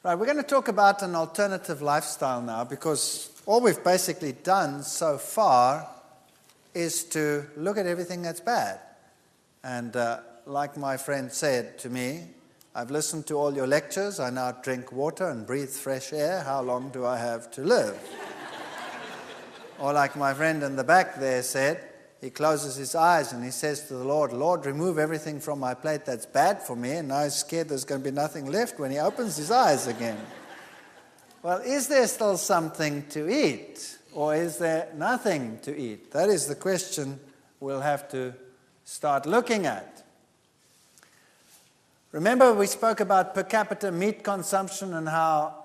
Right, we're going to talk about an alternative lifestyle now, because all we've basically done so far is to look at everything that's bad. And like my friend said to me, I've listened to all your lectures, I now drink water and breathe fresh air, how long do I have to live? Or like my friend in the back there said, he closes his eyes and he says to the Lord, Lord, remove everything from my plate that's bad for me, and now he's scared there's going to be nothing left when he opens his eyes again. Well, is there still something to eat, or is there nothing to eat? That is the question we'll have to start looking at. Remember, we spoke about per capita meat consumption and how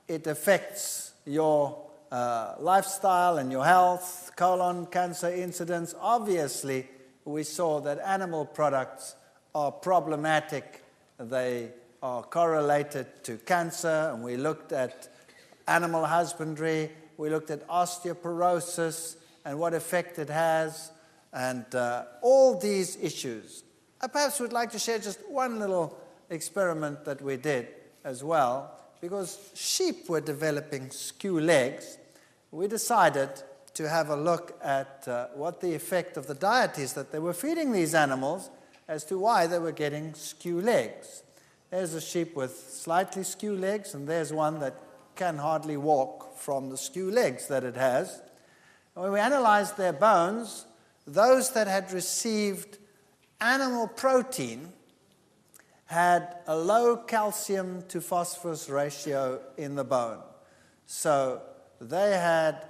it affects your lifestyle and your health, colon cancer incidence. Obviously, we saw that animal products are problematic. They are correlated to cancer, and we looked at animal husbandry, we looked at osteoporosis and what effect it has, and all these issues. I perhaps would like to share just one little experiment that we did as well. Because sheep were developing skew legs, we decided to have a look at what the effect of the diet is that they were feeding these animals as to why they were getting skew legs. There's a sheep with slightly skew legs, and there's one that can hardly walk from the skew legs that it has. And when we analyzed their bones, those that had received animal protein had a low calcium to phosphorus ratio in the bone. So they had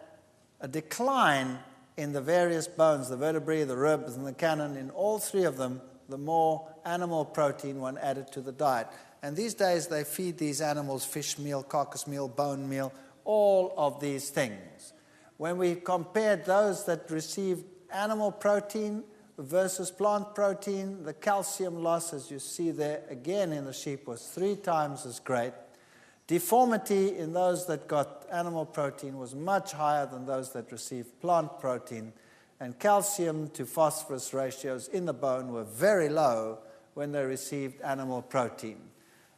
a decline in the various bones, the vertebrae, the ribs, and the cannon. In all three of them, the more animal protein one added to the diet. And these days they feed these animals fish meal, carcass meal, bone meal, all of these things. When we compared those that received animal protein versus plant protein, the calcium loss, as you see there again in the sheep, was 3 times as great. Deformity in those that got animal protein was much higher than those that received plant protein. And calcium to phosphorus ratios in the bone were very low when they received animal protein.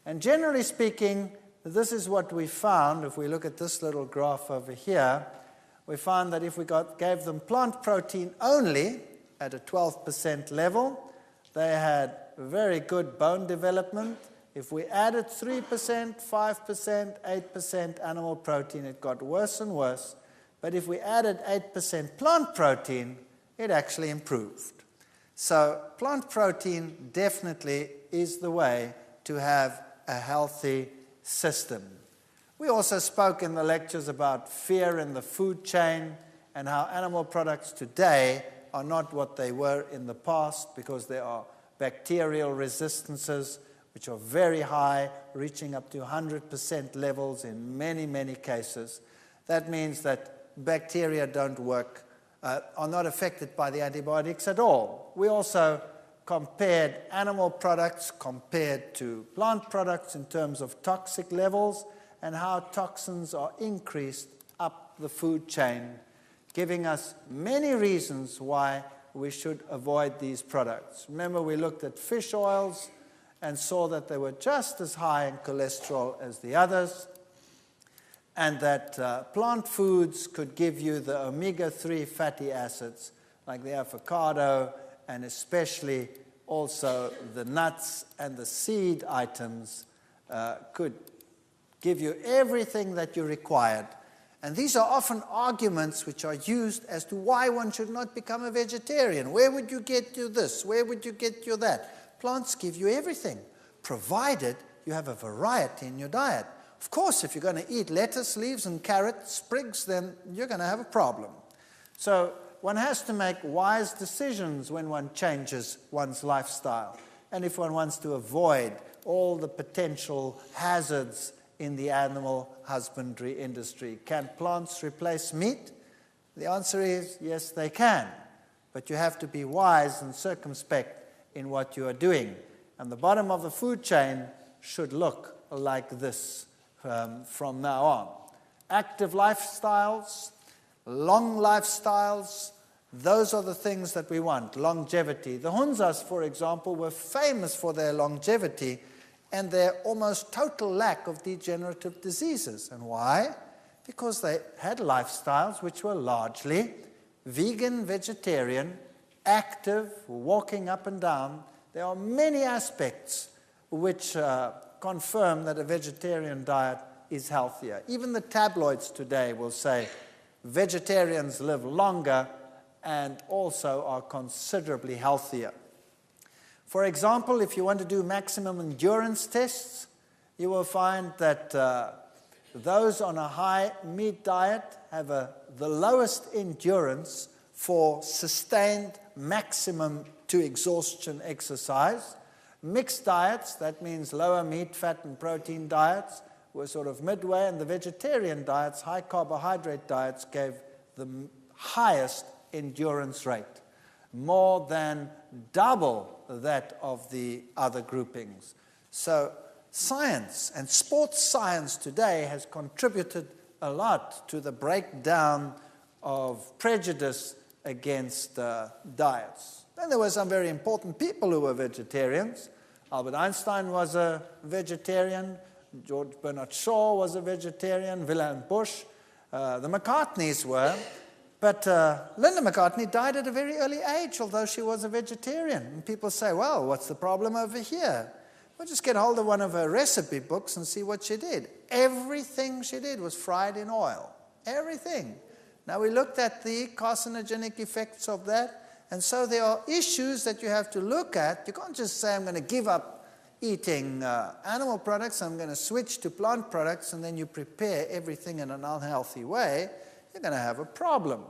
And generally speaking, this is what we found. If we look at this little graph over here, we found that if we gave them plant protein only, at a 12% level, they had very good bone development. If we added 3%, 5%, 8% animal protein, it got worse and worse. But if we added 8% plant protein, it actually improved. So plant protein definitely is the way to have a healthy system. We also spoke in the lectures about fear in the food chain and how animal products today are not what they were in the past, because there are bacterial resistances which are very high, reaching up to 100% levels in many, many cases. That means that bacteria don't work, are not affected by the antibiotics at all. We also compared animal products compared to plant products in terms of toxic levels and how toxins are increased up the food chain, giving us many reasons why we should avoid these products. Remember, we looked at fish oils and saw that they were just as high in cholesterol as the others, and that plant foods could give you the omega-3 fatty acids, like the avocado, and especially also the nuts and the seed items could give you everything that you required. And these are often arguments which are used as to why one should not become a vegetarian. Where would you get you this? Where would you get you that? Plants give you everything, provided you have a variety in your diet. Of course, if you're going to eat lettuce, leaves, and carrot sprigs, then you're going to have a problem. So one has to make wise decisions when one changes one's lifestyle. And if one wants to avoid all the potential hazards in the animal husbandry industry. Can plants replace meat? The answer is yes, they can. But you have to be wise and circumspect in what you are doing. And the bottom of the food chain should look like this from now on. Active lifestyles, long lifestyles, those are the things that we want. Longevity. The Hunzas, for example, were famous for their longevity and their almost total lack of degenerative diseases. And why? Because they had lifestyles which were largely vegan, vegetarian, active, walking up and down. There are many aspects which confirm that a vegetarian diet is healthier. Even the tabloids today will say vegetarians live longer and also are considerably healthier. For example, if you want to do maximum endurance tests, you will find that those on a high meat diet have the lowest endurance for sustained maximum to exhaustion exercise. Mixed diets, that means lower meat, fat, and protein diets, were sort of midway, and the vegetarian diets, high carbohydrate diets, gave the highest endurance rate, more than double that of the other groupings. So science and sports science today has contributed a lot to the breakdown of prejudice against diets. Then there were some very important people who were vegetarians. Albert Einstein was a vegetarian. George Bernard Shaw was a vegetarian. Wilhelm Busch. The McCartneys were. But Linda McCartney died at a very early age, although she was a vegetarian. And people say, well, what's the problem over here? Well, just get hold of one of her recipe books and see what she did. Everything she did was fried in oil. Everything. Now, we looked at the carcinogenic effects of that. And so there are issues that you have to look at. You can't just say, I'm going to give up eating animal products, I'm going to switch to plant products, and then you prepare everything in an unhealthy way. You're going to have a problem.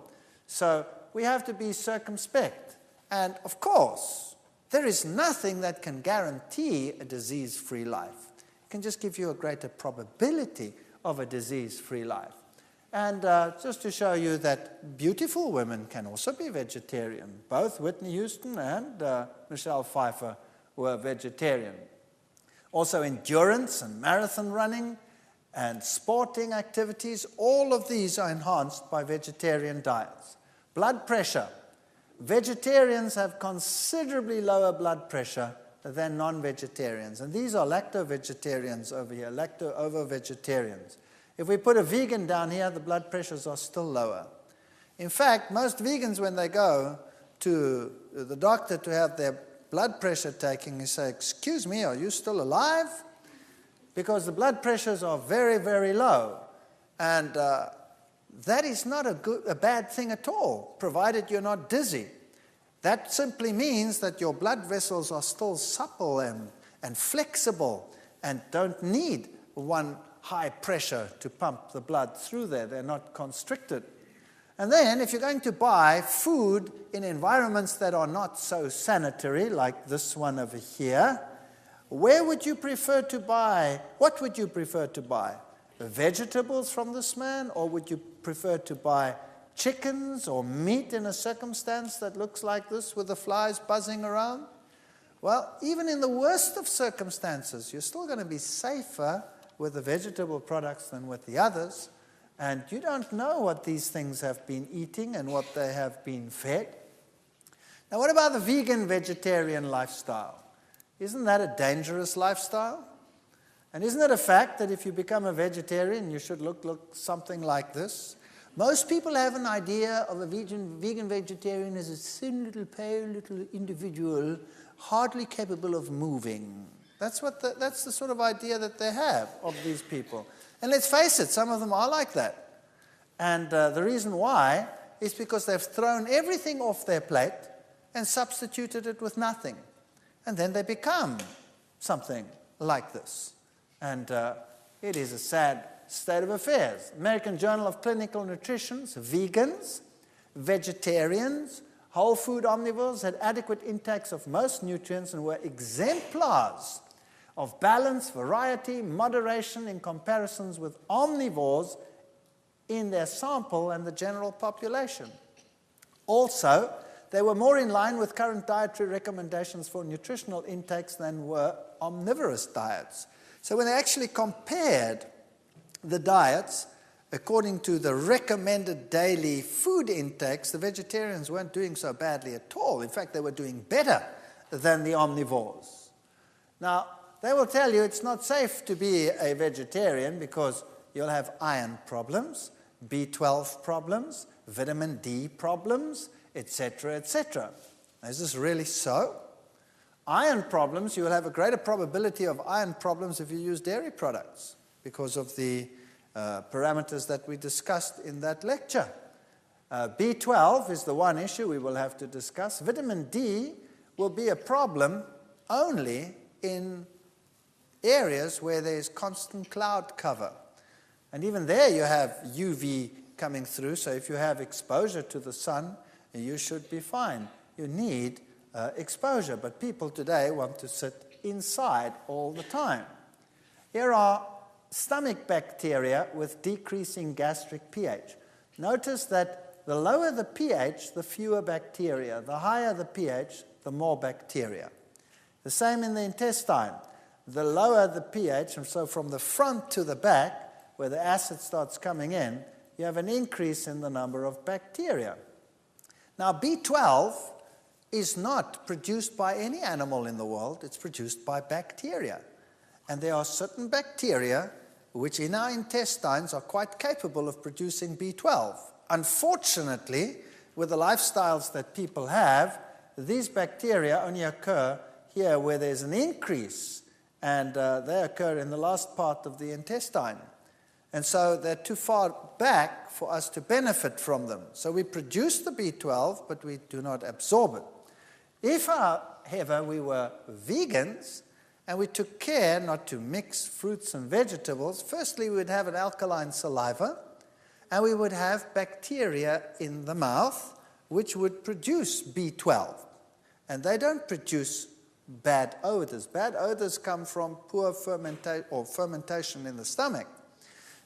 So we have to be circumspect. And of course, there is nothing that can guarantee a disease-free life. It can just give you a greater probability of a disease-free life. And just to show you that beautiful women can also be vegetarian. Both Whitney Houston and Michelle Pfeiffer were vegetarian. Also endurance and marathon running and sporting activities, all of these are enhanced by vegetarian diets. Blood pressure. Vegetarians have considerably lower blood pressure than non-vegetarians. And these are lacto-vegetarians over here, lacto-ovo-vegetarians. If we put a vegan down here, the blood pressures are still lower. In fact, most vegans, when they go to the doctor to have their blood pressure taken, they say, excuse me, are you still alive? Because the blood pressures are very, very low. And that is not a bad thing at all, provided you're not dizzy. That simply means that your blood vessels are still supple and flexible and don't need one high pressure to pump the blood through there. They're not constricted. And then if you're going to buy food in environments that are not so sanitary, like this one over here, where would you prefer to buy? What would you prefer to buy? The vegetables from this man, or would you prefer to buy chickens or meat in a circumstance that looks like this with the flies buzzing around? Well, even in the worst of circumstances, you're still going to be safer with the vegetable products than with the others. And you don't know what these things have been eating and what they have been fed. Now, what about the vegan-vegetarian lifestyle? Isn't that a dangerous lifestyle? And isn't it a fact that if you become a vegetarian, you should look something like this? Most people have an idea of a vegan-vegetarian as a thin, little, pale, little individual, hardly capable of moving. That's the sort of idea that they have of these people. And let's face it, some of them are like that. And the reason why is because they've thrown everything off their plate and substituted it with nothing. And then they become something like this. And it is a sad state of affairs. American Journal of Clinical Nutrition, vegans, vegetarians, whole food omnivores had adequate intakes of most nutrients and were exemplars of balance, variety, moderation in comparisons with omnivores in their sample and the general population. Also, they were more in line with current dietary recommendations for nutritional intakes than were omnivorous diets. So when they actually compared the diets according to the recommended daily food intakes, the vegetarians weren't doing so badly at all. In fact, they were doing better than the omnivores. Now, they will tell you it's not safe to be a vegetarian because you'll have iron problems, B12 problems, vitamin D problems, etc., etc. Is this really so? Iron problems, you will have a greater probability of iron problems if you use dairy products because of the parameters that we discussed in that lecture. B12 is the one issue we will have to discuss. Vitamin D will be a problem only in areas where there's constant cloud cover. And even there you have UV coming through, so if you have exposure to the sun, you should be fine. You need exposure, but people today want to sit inside all the time. Here are stomach bacteria with decreasing gastric pH. Notice that the lower the pH, the fewer bacteria. The higher the pH, the more bacteria. The same in the intestine. The lower the pH, and so from the front to the back, where the acid starts coming in, you have an increase in the number of bacteria. Now, B12 is not produced by any animal in the world. It's produced by bacteria. And there are certain bacteria which in our intestines are quite capable of producing B12. Unfortunately, with the lifestyles that people have, these bacteria only occur here where there's an increase, and they occur in the last part of the intestine. And so they're too far back for us to benefit from them. So we produce the B12, but we do not absorb it. If, however, we were vegans and we took care not to mix fruits and vegetables, firstly we would have an alkaline saliva, and we would have bacteria in the mouth which would produce B12. And they don't produce bad odors. Bad odors come from poor fermentation in the stomach.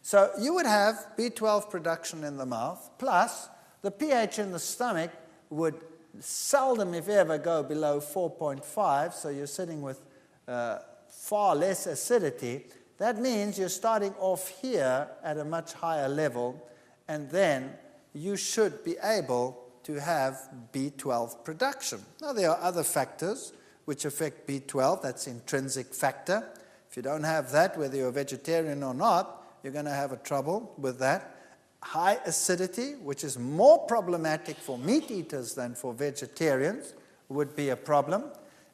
So you would have B12 production in the mouth, plus the pH in the stomach would seldom, if ever, go below 4.5, so you're sitting with far less acidity. That means you're starting off here at a much higher level, and then you should be able to have B12 production. Now, there are other factors which affect B12. That's intrinsic factor. If you don't have that, whether you're a vegetarian or not, you're going to have a trouble with that. High acidity, which is more problematic for meat eaters than for vegetarians, would be a problem.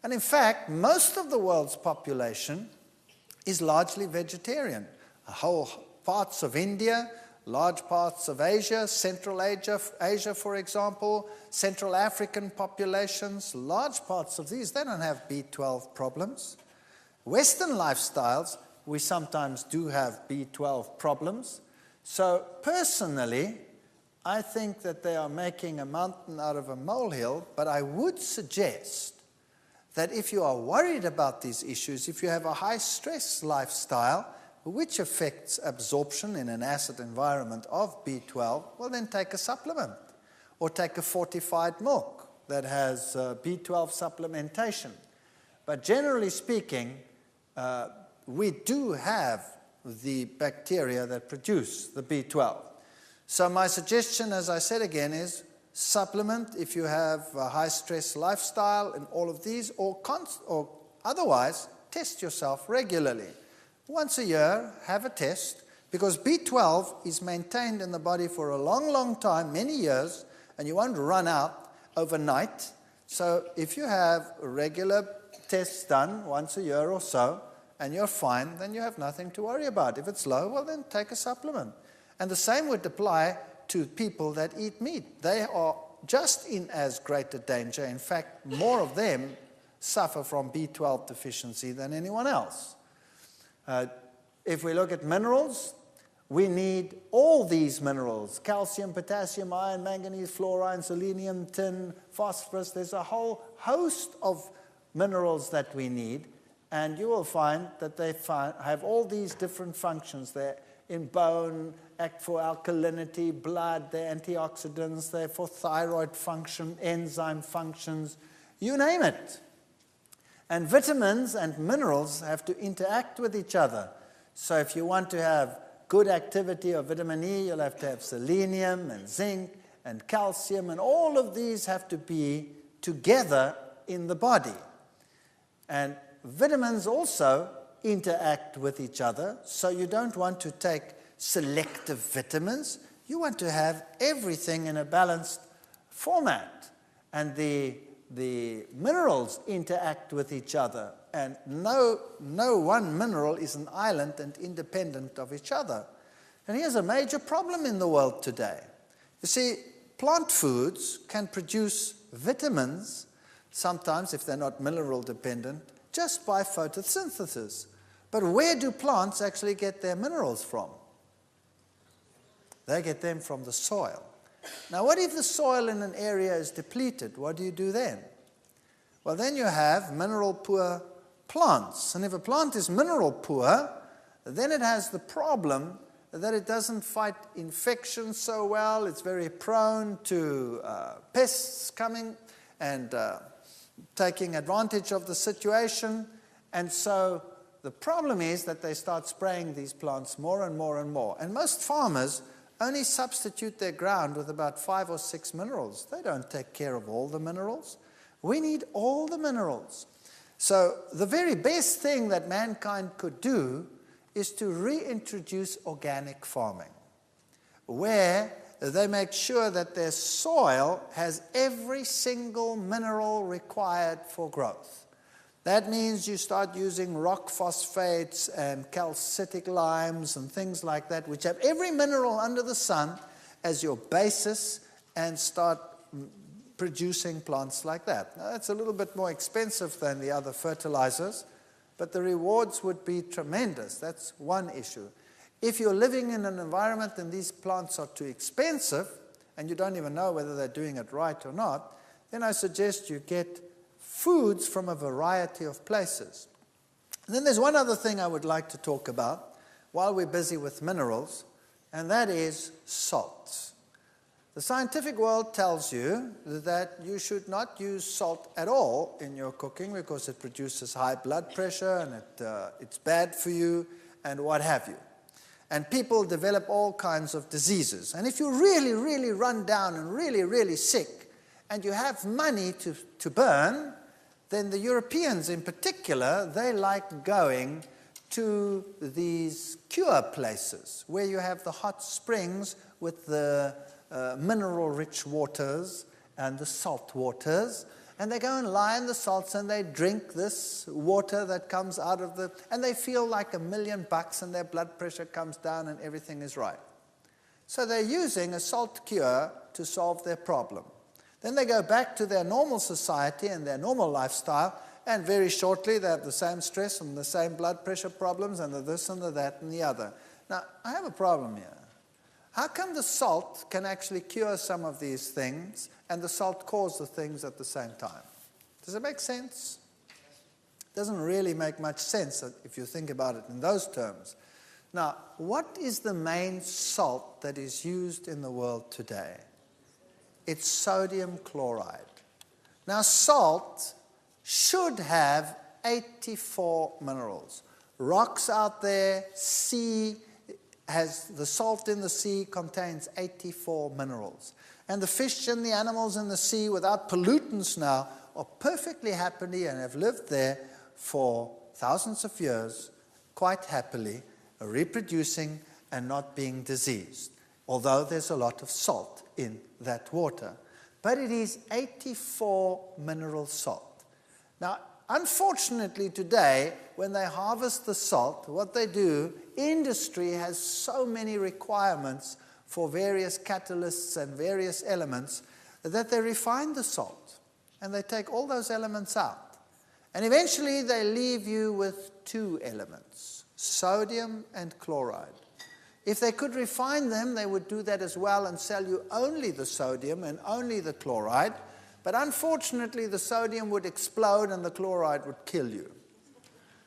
And in fact, most of the world's population is largely vegetarian. Whole parts of India, large parts of Asia, Central Asia, for example, Central African populations, large parts of these, they don't have B12 problems. Western lifestyles, we sometimes do have B12 problems. So personally, I think that they are making a mountain out of a molehill, but I would suggest that if you are worried about these issues, if you have a high-stress lifestyle, which affects absorption in an acid environment of B12, well, then take a supplement or take a fortified milk that has B12 supplementation. But generally speaking, we do have the bacteria that produce the B12. So my suggestion, as I said again, is supplement if you have a high-stress lifestyle and all of these, or otherwise, test yourself regularly. Once a year, have a test, because B12 is maintained in the body for a long, long time, many years, and you won't run out overnight. So if you have regular tests done once a year or so, and you're fine, then you have nothing to worry about. If it's low, well, then take a supplement. And the same would apply to people that eat meat. They are just in as great a danger. In fact, more of them suffer from B12 deficiency than anyone else. If we look at minerals, we need all these minerals: calcium, potassium, iron, manganese, fluorine, selenium, tin, phosphorus. There's a whole host of minerals that we need. And you will find that they have all these different functions. They're in bone, act for alkalinity, blood, they're antioxidants, they're for thyroid function, enzyme functions, you name it. And vitamins and minerals have to interact with each other. So if you want to have good activity of vitamin E, you'll have to have selenium and zinc and calcium, and all of these have to be together in the body. And vitamins also interact with each other, so you don't want to take selective vitamins. You want to have everything in a balanced format. And the minerals interact with each other, and no one mineral is an island and independent of each other. And here's a major problem in the world today. You see, plant foods can produce vitamins, sometimes if they're not mineral dependent, just by photosynthesis. But where do plants actually get their minerals from? They get them from the soil. Now, what if the soil in an area is depleted? What do you do then? Well, then you have mineral-poor plants. And if a plant is mineral-poor, then it has the problem that it doesn't fight infection so well. It's very prone to pests coming and taking advantage of the situation. And so the problem is that they start spraying these plants more and more and more. And most farmers only substitute their ground with about 5 or 6 minerals. They don't take care of all the minerals. We need all the minerals. So the very best thing that mankind could do is to reintroduce organic farming, where they make sure that their soil has every single mineral required for growth. That means you start using rock phosphates and calcitic limes and things like that, which have every mineral under the sun as your basis, and start producing plants like that. Now, that's a little bit more expensive than the other fertilizers, but the rewards would be tremendous. That's one issue. If you're living in an environment and these plants are too expensive, and you don't even know whether they're doing it right or not, then I suggest you get foods from a variety of places. And then there's one other thing I would like to talk about while we're busy with minerals, and that is salt. The scientific world tells you that you should not use salt at all in your cooking because it produces high blood pressure and it's bad for you and what have you. And people develop all kinds of diseases. And if you're really, really run down and really, really sick and you have money to burn, then the Europeans in particular, they like going to these cure places where you have the hot springs with the mineral-rich waters and the salt waters, and they go and lie in the salts and they drink this water that comes out of and they feel like $1,000,000 and their blood pressure comes down and everything is right. So they're using a salt cure to solve their problem. Then they go back to their normal society and their normal lifestyle, and very shortly they have the same stress and the same blood pressure problems and the this and the that and the other. Now, I have a problem here. How come the salt can actually cure some of these things and the salt cause the things at the same time? Does it make sense? It doesn't really make much sense if you think about it in those terms. Now, what is the main salt that is used in the world today? It's sodium chloride. Now, salt should have 84 minerals. Rocks out there, the salt in the sea contains 84 minerals. And the fish and the animals in the sea without pollutants now are perfectly happy and have lived there for thousands of years, quite happily, reproducing and not being diseased, although there's a lot of salt in that water. But it is 84 mineral salt. Now, unfortunately today, when they harvest the salt, what they do, industry has so many requirements for various catalysts and various elements that they refine the salt and they take all those elements out. And eventually they leave you with 2 elements, sodium and chloride. If they could refine them, they would do that as well and sell you only the sodium and only the chloride. But unfortunately, the sodium would explode and the chloride would kill you.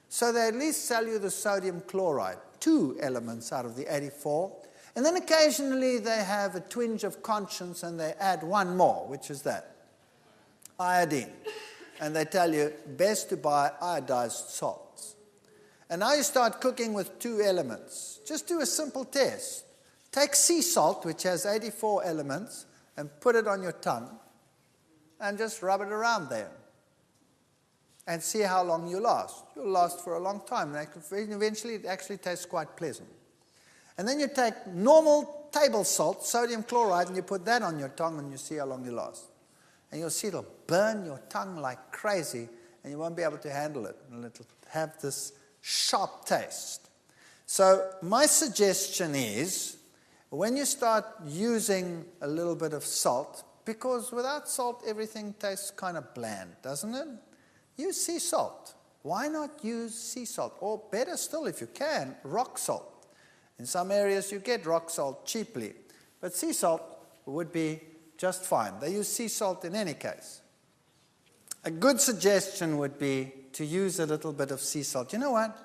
So they at least sell you the sodium chloride, 2 elements out of the 84. And then occasionally they have a twinge of conscience and they add 1 more, which is that, iodine. And they tell you, best to buy iodized salts. And now you start cooking with 2 elements. Just do a simple test. Take sea salt, which has 84 elements, and put it on your tongue, and just rub it around there. and see how long you last. You'll last for a long time. And eventually it actually tastes quite pleasant. And then you take normal table salt, sodium chloride, and you put that on your tongue and you see how long you last. And you'll see it'll burn your tongue like crazy and you won't be able to handle it. And it'll have this sharp taste. So my suggestion is, when you start using a little bit of salt, because without salt everything tastes kind of bland, doesn't it? Use sea salt. Why not use sea salt? Or better still, if you can, rock salt. In some areas you get rock salt cheaply, but sea salt would be just fine. They use sea salt in any case. A good suggestion would be to use a little bit of sea salt. You know what?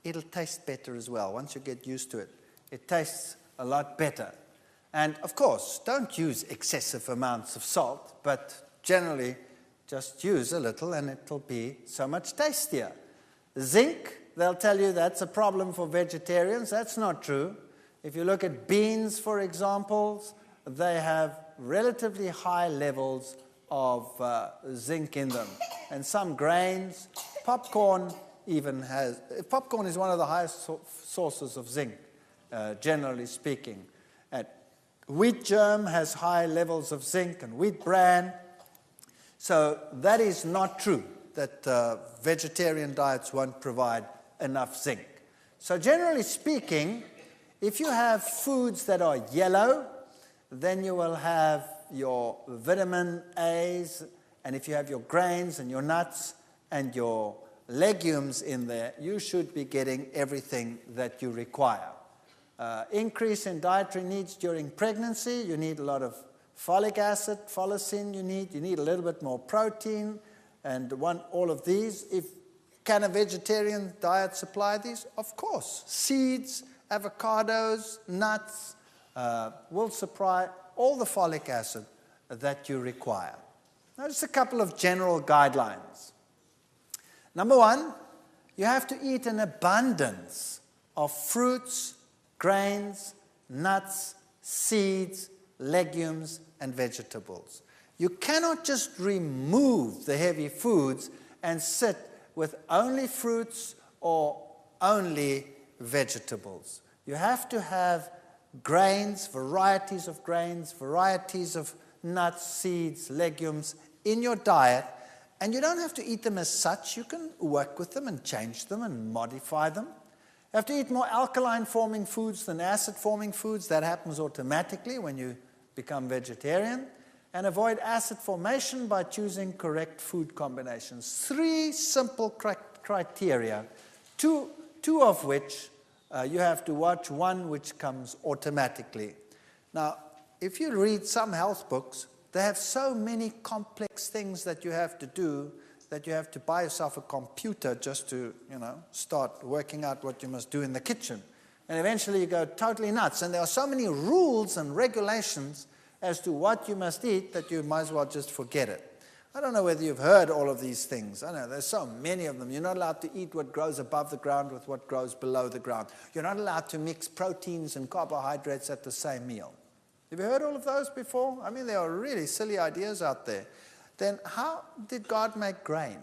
It'll taste better as well. Once you get used to it, it tastes a lot better. And of course, don't use excessive amounts of salt, but generally just use a little and it'll be so much tastier. Zinc, they'll tell you that's a problem for vegetarians. That's not true. If you look at beans, for example, they have relatively high levels of zinc in them. And some grains, popcorn even has, popcorn is one of the highest sources of zinc, generally speaking. And wheat germ has high levels of zinc, and wheat bran. So that is not true, that vegetarian diets won't provide enough zinc. So generally speaking, if you have foods that are yellow, then you will have your vitamin A's, and if you have your grains and your nuts and your legumes in there, you should be getting everything that you require. Increase in dietary needs during pregnancy, you need a lot of folic acid, folacin you need a little bit more protein, and all of these. Can a vegetarian diet supply these? Of course. Seeds, avocados, nuts will supply all the folic acid that you require. Now, just a couple of general guidelines. Number one, you have to eat an abundance of fruits, grains, nuts, seeds, legumes, and vegetables. You cannot just remove the heavy foods and sit with only fruits or only vegetables. You have to have grains, varieties of nuts, seeds, legumes in your diet, and you don't have to eat them as such. You can work with them and change them and modify them. You have to eat more alkaline-forming foods than acid-forming foods. That happens automatically when you become vegetarian. And avoid acid formation by choosing correct food combinations. 3 simple criteria, two of which you have to watch, one which comes automatically. Now, if you read some health books, they have so many complex things that you have to do that you have to buy yourself a computer just to, start working out what you must do in the kitchen. And eventually you go totally nuts. And there are so many rules and regulations as to what you must eat that you might as well just forget it. I don't know whether you've heard all of these things. I know there's so many of them. You're not allowed to eat what grows above the ground with what grows below the ground. You're not allowed to mix proteins and carbohydrates at the same meal. Have you heard all of those before? I mean, there are really silly ideas out there. Then how did God make grain?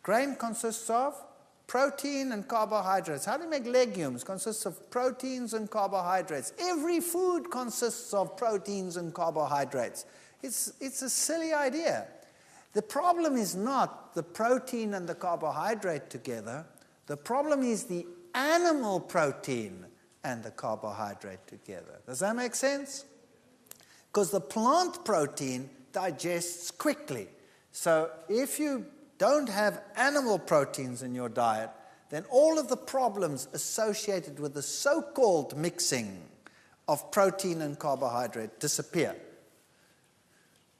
Grain consists of protein and carbohydrates. How do you make legumes? Consists of proteins and carbohydrates. Every food consists of proteins and carbohydrates. It's a silly idea. The problem is not the protein and the carbohydrate together. The problem is the animal protein and the carbohydrate together. Does that make sense? Because the plant protein digests quickly. So if you don't have animal proteins in your diet, then all of the problems associated with the so-called mixing of protein and carbohydrate disappear.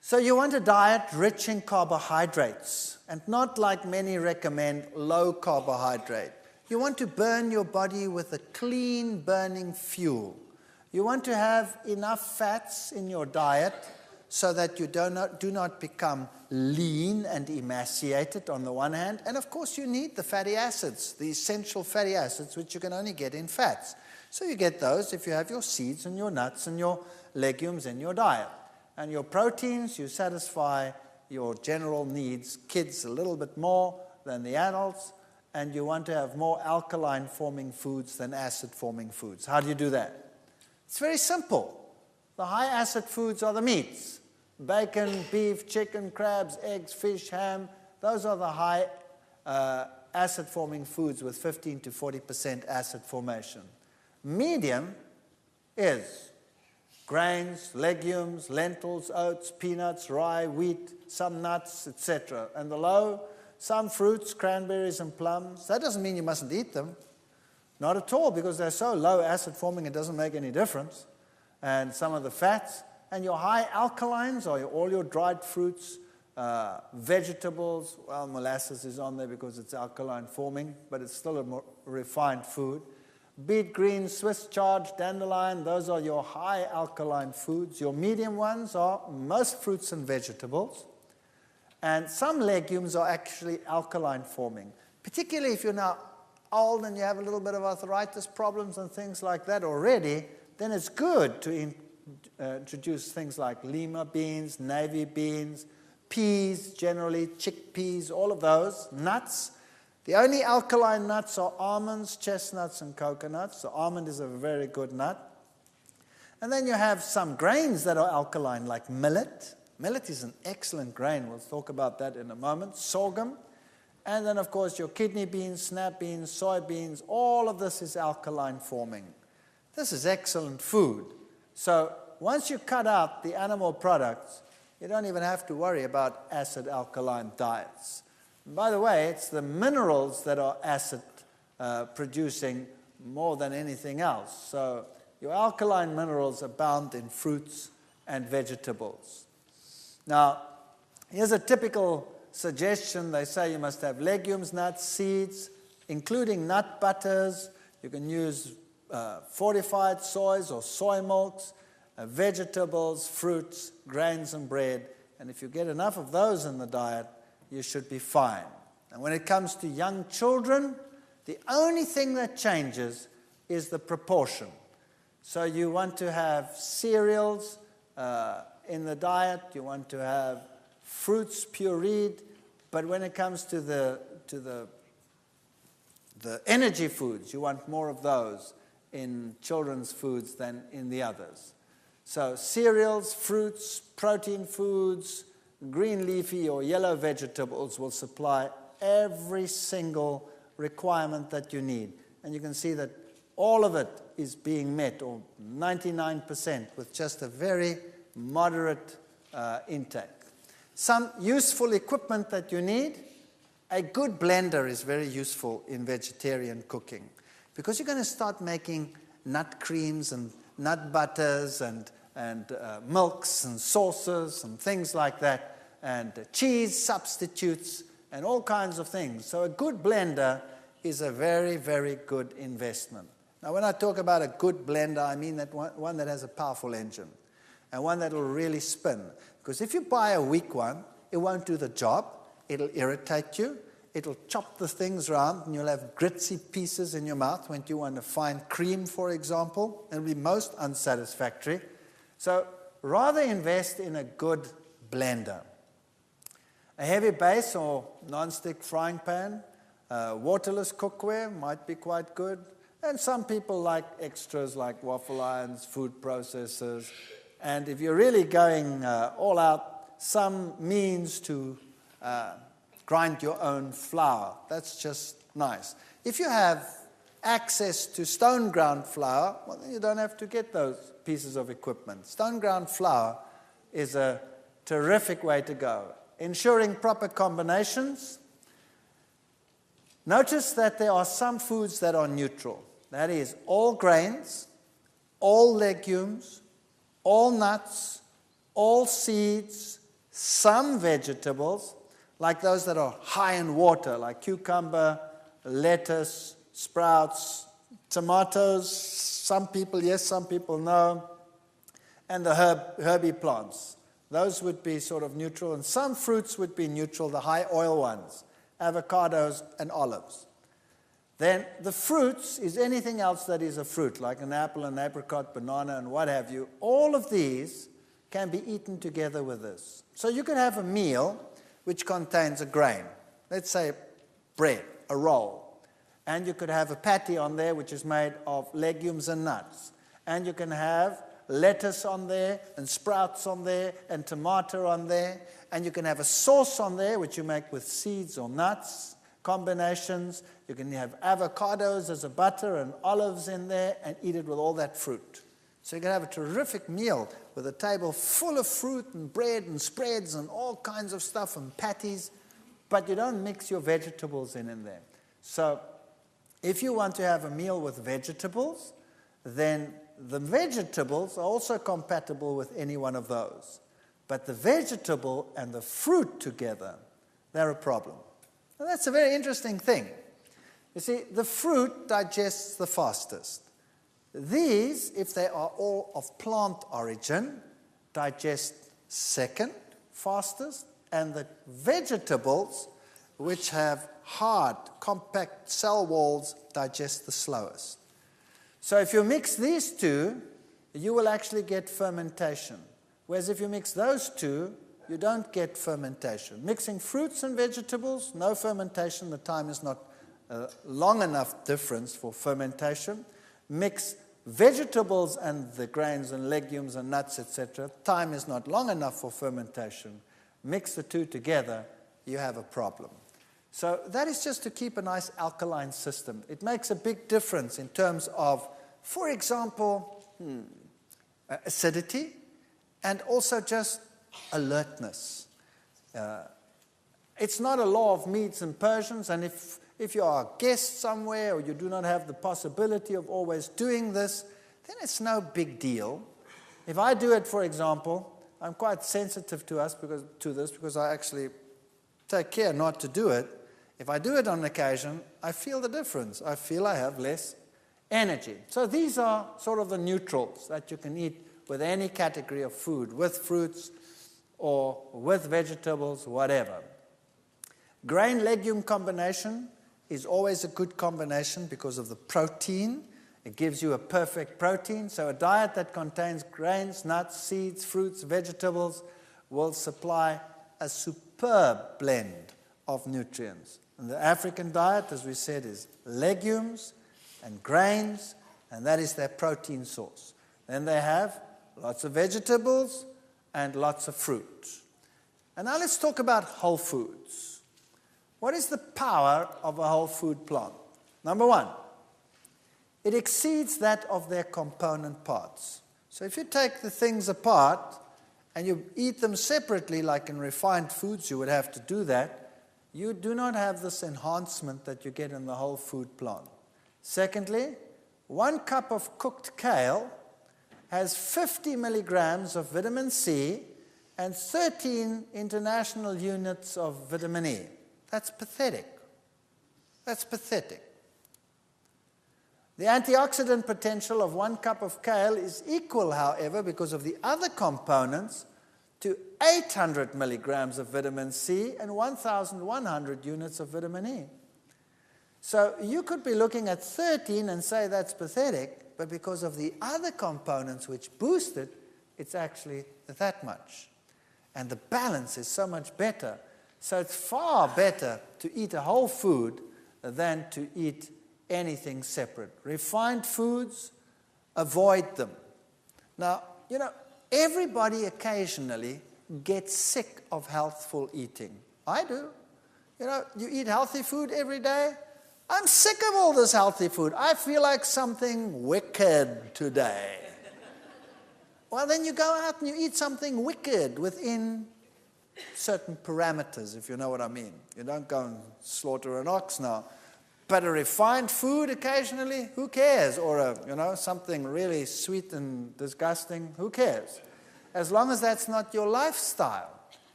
So you want a diet rich in carbohydrates, and not like many recommend, low carbohydrate. You want to burn your body with a clean burning fuel. You want to have enough fats in your diet so that you do not become lean and emaciated on the one hand. And of course you need the fatty acids, the essential fatty acids, which you can only get in fats. So you get those if you have your seeds and your nuts and your legumes in your diet. And your proteins, you satisfy your general needs, kids a little bit more than the adults, and you want to have more alkaline-forming foods than acid-forming foods. How do you do that? It's very simple. The high-acid foods are the meats. Bacon, beef, chicken, crabs, eggs, fish, ham. Those are the high acid-forming foods with 15 to 40% acid formation. Medium is grains, legumes, lentils, oats, peanuts, rye, wheat, some nuts, etc. And the low, some fruits, cranberries and plums. That doesn't mean you mustn't eat them. Not at all, because they're so low acid forming it doesn't make any difference. And some of the fats. And your high alkalines are all your dried fruits, vegetables. Well, molasses is on there because it's alkaline forming, but it's still a more refined food. Beet greens, Swiss chard, dandelion, those are your high alkaline foods. Your medium ones are most fruits and vegetables. And some legumes are actually alkaline forming, particularly if you're now old and you have a little bit of arthritis problems and things like that already, then it's good to introduce things like lima beans, navy beans, peas, generally chickpeas, all of those, nuts. The only alkaline nuts are almonds, chestnuts, and coconuts. The almond is a very good nut. And then you have some grains that are alkaline, like millet. Millet is an excellent grain. We'll talk about that in a moment. Sorghum. And then, of course, your kidney beans, snap beans, soybeans. All of this is alkaline forming. This is excellent food. So once you cut out the animal products, you don't even have to worry about acid alkaline diets. And by the way, it's the minerals that are acid producing more than anything else. So your alkaline minerals abound in fruits and vegetables. Now, here's a typical suggestion. They say you must have legumes, nuts, seeds, including nut butters. You can use fortified soys or soy milks, vegetables, fruits, grains, and bread. And if you get enough of those in the diet, you should be fine. And when it comes to young children, the only thing that changes is the proportion. So you want to have cereals in the diet, you want to have fruits pureed, but when it comes to the energy foods, you want more of those in children's foods than in the others. So cereals, fruits, protein foods, green leafy or yellow vegetables will supply every single requirement that you need. And you can see that all of it is being met, or 99%, with just a very moderate intake. Some useful equipment that you need. A good blender is very useful in vegetarian cooking, because you're going to start making nut creams and nut butters and milks and sauces and things like that, and cheese substitutes and all kinds of things. So a good blender is a very, very good investment. Now, when I talk about a good blender, I mean that one that has a powerful engine and one that will really spin. Because if you buy a weak one, it won't do the job. It'll irritate you. It'll chop the things around, and you'll have gritty pieces in your mouth when you want to find cream, for example. It'll be most unsatisfactory. So rather invest in a good blender. A heavy base or non-stick frying pan, waterless cookware might be quite good. And some people like extras like waffle irons, food processors. And if you're really going all out, some means to grind your own flour. That's just nice. If you have access to stone ground flour, well, then you don't have to get those pieces of equipment. Stone ground flour is a terrific way to go. Ensuring proper combinations. Notice that there are some foods that are neutral. That is, all grains, all legumes, all nuts, all seeds, some vegetables, like those that are high in water, like cucumber, lettuce, sprouts, tomatoes, some people yes, some people no, and the herby plants. Those would be sort of neutral, and some fruits would be neutral, the high oil ones, avocados and olives. Then the fruits is anything else that is a fruit, like an apple, an apricot, banana, and what have you. All of these can be eaten together with this. So you could have a meal which contains a grain. Let's say bread, a roll. And you could have a patty on there which is made of legumes and nuts. And you can have lettuce on there, and sprouts on there, and tomato on there. And you can have a sauce on there which you make with seeds or nuts, combinations. You can have avocados as a butter and olives in there and eat it with all that fruit. So you can have a terrific meal with a table full of fruit and bread and spreads and all kinds of stuff and patties, but you don't mix your vegetables in there. So if you want to have a meal with vegetables, then the vegetables are also compatible with any one of those. But the vegetable and the fruit together, they're a problem. And that's a very interesting thing. You see, the fruit digests the fastest. These, if they are all of plant origin, digest second fastest, and the vegetables, which have hard, compact cell walls, digest the slowest. So if you mix these two, you will actually get fermentation. Whereas if you mix those two, you don't get fermentation. Mixing fruits and vegetables, no fermentation. The time is not long enough difference for fermentation. Mix vegetables and the grains and legumes and nuts, etc. Time is not long enough for fermentation. Mix the two together, you have a problem. So that is just to keep a nice alkaline system. It makes a big difference in terms of, for example, acidity and also just alertness. It's not a law of meats and Persians, and if you are a guest somewhere or you do not have the possibility of always doing this, then it's no big deal. If I do it, for example, I'm quite sensitive to this because I actually take care not to do it. If I do it on occasion, I feel the difference. I feel I have less energy. So these are sort of the neutrals that you can eat with any category of food, with fruits or with vegetables, whatever. Grain-legume combination is always a good combination because of the protein. It gives you a perfect protein. So a diet that contains grains, nuts, seeds, fruits, vegetables will supply a superb blend of nutrients. And the African diet, as we said, is legumes and grains, and that is their protein source. Then they have lots of vegetables and lots of fruit. And now let's talk about whole foods. What is the power of a whole food plant? Number one, it exceeds that of their component parts. So if you take the things apart and you eat them separately, like in refined foods, you would have to do that, you do not have this enhancement that you get in the whole food plant. Secondly, 1 cup of cooked kale has 50 milligrams of vitamin C and 13 international units of vitamin E. That's pathetic. That's pathetic. The antioxidant potential of 1 cup of kale is equal, however, because of the other components, to 800 milligrams of vitamin C and 1,100 units of vitamin E. So you could be looking at 13 and say that's pathetic, but because of the other components which boost it, it's actually that much. And the balance is so much better. So it's far better to eat a whole food than to eat anything separate. Refined foods, avoid them. Now, everybody occasionally gets sick of healthful eating. I do. You eat healthy food every day. I'm sick of all this healthy food. I feel like something wicked today. Well, then you go out and you eat something wicked within certain parameters, if you know what I mean. You don't go and slaughter an ox now. But a refined food occasionally, who cares? Or something really sweet and disgusting, who cares? As long as that's not your lifestyle.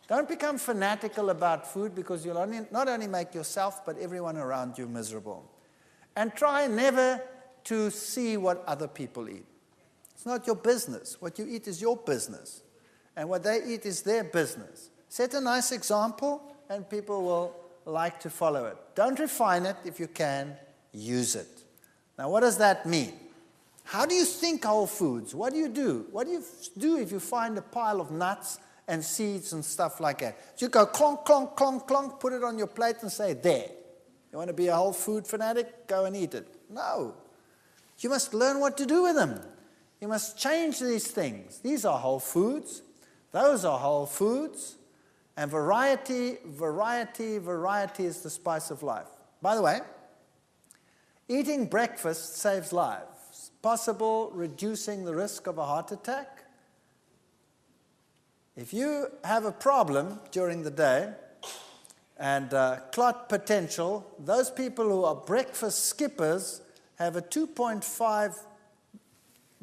Don't become fanatical about food because you'll not only make yourself but everyone around you miserable. And try never to see what other people eat. It's not your business. What you eat is your business. And what they eat is their business. Set a nice example and people will like to follow it. Don't refine it. If you can, use it. Now, what does that mean? How do you think whole foods? What do you do? What do you do if you find a pile of nuts and seeds and stuff like that? You go clonk, clonk, clonk, clonk, put it on your plate and say, there. You want to be a whole food fanatic? Go and eat it. No. You must learn what to do with them. You must change these things. These are whole foods. Those are whole foods. And variety, variety, variety is the spice of life. By the way, eating breakfast saves lives. Possible reducing the risk of a heart attack. If you have a problem during the day and clot potential, those people who are breakfast skippers have a 2.5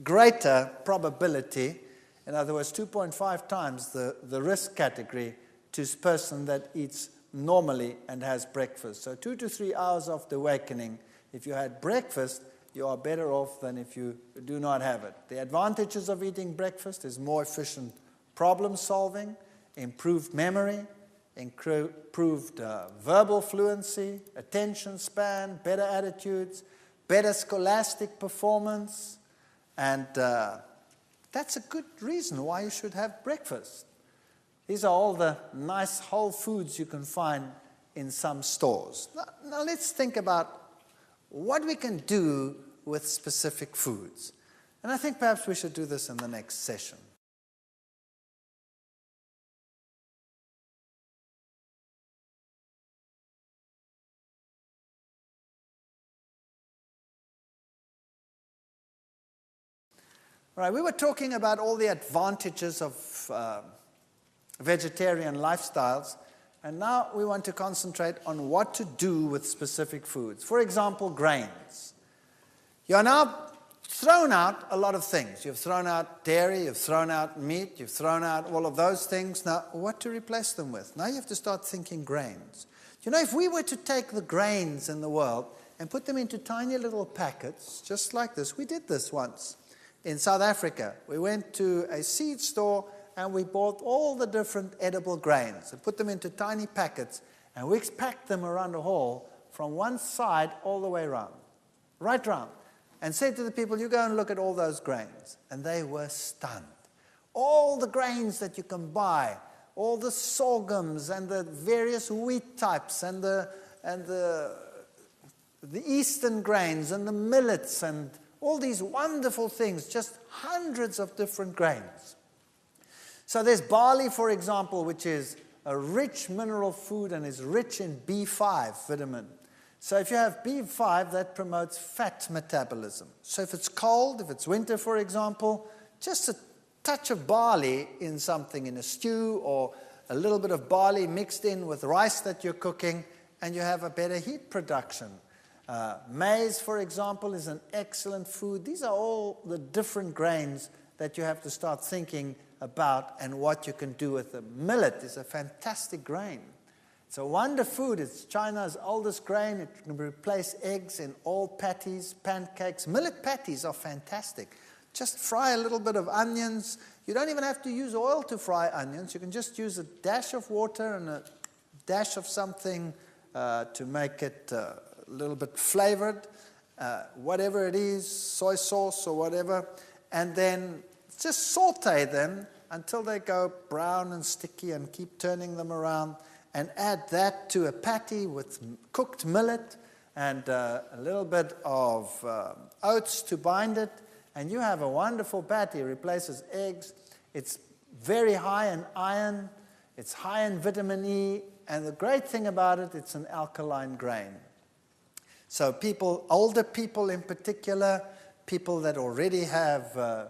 greater probability, in other words, 2.5 times the risk category to a person that eats normally and has breakfast. So 2 to 3 hours after awakening, if you had breakfast, you are better off than if you do not have it. The advantages of eating breakfast is more efficient problem solving, improved memory, improved verbal fluency, attention span, better attitudes, better scholastic performance, and that's a good reason why you should have breakfast. These are all the nice whole foods you can find in some stores. Now let's think about what we can do with specific foods. And I think perhaps we should do this in the next session. Right, we were talking about all the advantages of vegetarian lifestyles, and now we want to concentrate on what to do with specific foods. For example, grains. You are now thrown out a lot of things. You've thrown out dairy, you've thrown out meat, you've thrown out all of those things. Now, what to replace them with? Now you have to start thinking grains. You know, if we were to take the grains in the world and put them into tiny little packets, just like this, we did this once. In South Africa, we went to a seed store and we bought all the different edible grains and put them into tiny packets, and we packed them around the hall from one side all the way around, right round, and said to the people, you go and look at all those grains. And they were stunned. All the grains that you can buy, all the sorghums and the various wheat types and the eastern grains and the millets and all these wonderful things, just hundreds of different grains. So there's barley, for example, which is a rich mineral food and is rich in B5 vitamin. So if you have B5, that promotes fat metabolism. So if it's cold, if it's winter, for example, just a touch of barley in something, in a stew, or a little bit of barley mixed in with rice that you're cooking, and you have a better heat production. Maize, for example, is an excellent food. These are all the different grains that you have to start thinking about and what you can do with them. Millet is a fantastic grain. It's a wonder food. It's China's oldest grain. It can replace eggs in all patties, pancakes. Millet patties are fantastic. Just fry a little bit of onions. You don't even have to use oil to fry onions. You can just use a dash of water and a dash of something to make it a little bit flavored, whatever it is, soy sauce or whatever, and then just saute them until they go brown and sticky, and keep turning them around, and add that to a patty with cooked millet and a little bit of oats to bind it, and you have a wonderful patty. It replaces eggs. It's very high in iron. It's high in vitamin E, and the great thing about it, it's an alkaline grain. So people, older people in particular, people that already have,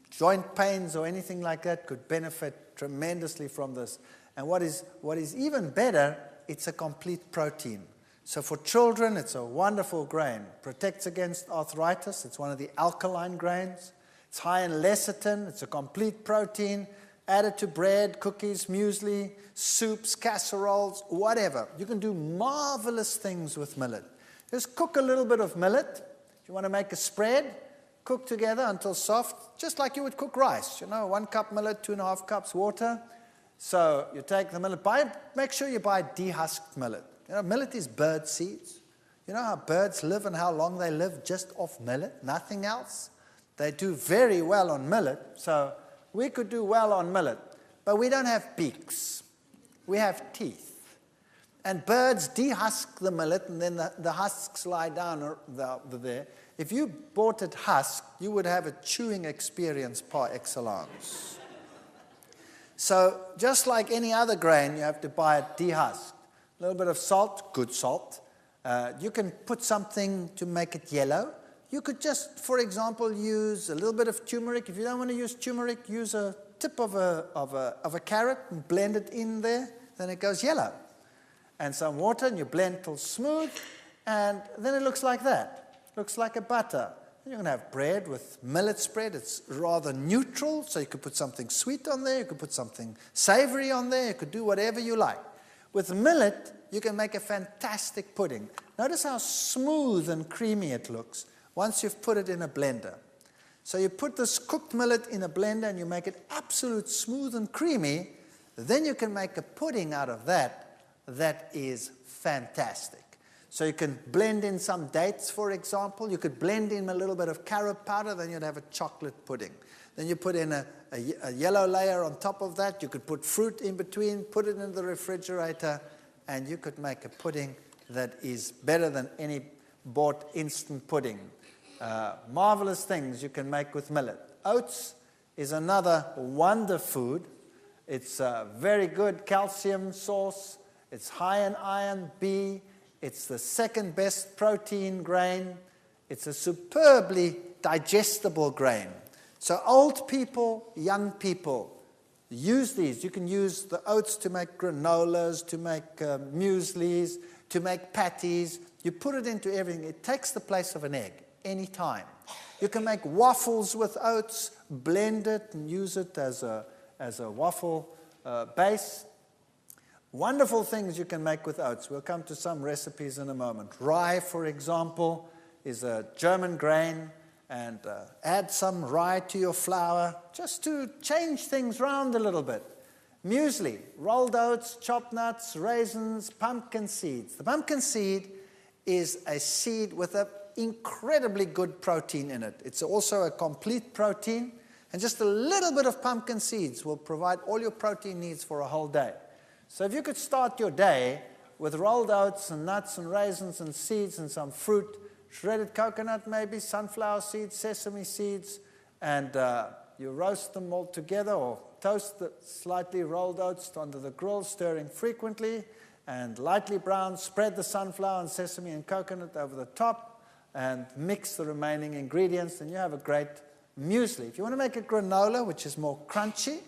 joint pains or anything like that, could benefit tremendously from this. And what is even better, it's a complete protein. So for children, it's a wonderful grain. Protects against arthritis. It's one of the alkaline grains. It's high in lecithin. It's a complete protein. Added to bread, cookies, muesli, soups, casseroles, whatever. You can do marvelous things with millet. Just cook a little bit of millet. If you want to make a spread, cook together until soft, just like you would cook rice. 1 cup millet, 2.5 cups water. So you take the millet, make sure you buy dehusked millet. Millet is bird seeds. You know how birds live and how long they live just off millet, nothing else? They do very well on millet, so we could do well on millet. But we don't have beaks. We have teeth. And birds dehusk the millet, and then the husks lie down there. If you bought it husked, you would have a chewing experience par excellence. So just like any other grain, you have to buy it dehusked. A little bit of salt, good salt. You can put something to make it yellow. You could just, for example, use a little bit of turmeric. If you don't want to use turmeric, use a tip of a carrot and blend it in there. Then it goes yellow. And some water, and you blend till smooth, and then it looks like that. Looks like a butter. You can have bread with millet spread. It's rather neutral, so you could put something sweet on there, you could put something savory on there, you could do whatever you like. With millet, you can make a fantastic pudding. Notice how smooth and creamy it looks once you've put it in a blender. So you put this cooked millet in a blender and you make it absolute smooth and creamy, then you can make a pudding out of that that is fantastic. So you can blend in some dates, for example. You could blend in a little bit of carob powder, then you'd have a chocolate pudding. Then you put in a yellow layer on top of that. You could put fruit in between, put it in the refrigerator, and you could make a pudding that is better than any bought instant pudding. Marvelous things you can make with millet. Oats is another wonder food. It's a very good calcium source. It's high in iron B. It's the second best protein grain. It's a superbly digestible grain. So old people, young people, use these. You can use the oats to make granolas, to make mueslis, to make patties. You put it into everything. It takes the place of an egg anytime. You can make waffles with oats, blend it and use it as a waffle base. Wonderful things you can make with oats. We'll come to some recipes in a moment. Rye, for example, is a German grain, and add some rye to your flour just to change things around a little bit. Muesli, rolled oats, chopped nuts, raisins, pumpkin seeds. The pumpkin seed is a seed with an incredibly good protein in it. It's also a complete protein, and just a little bit of pumpkin seeds will provide all your protein needs for a whole day. So if you could start your day with rolled oats and nuts and raisins and seeds and some fruit, shredded coconut maybe, sunflower seeds, sesame seeds, and you roast them all together or toast the slightly rolled oats under the grill, stirring frequently, and lightly brown, spread the sunflower and sesame and coconut over the top, and mix the remaining ingredients, and you have a great muesli. If you want to make a granola, which is more crunchy,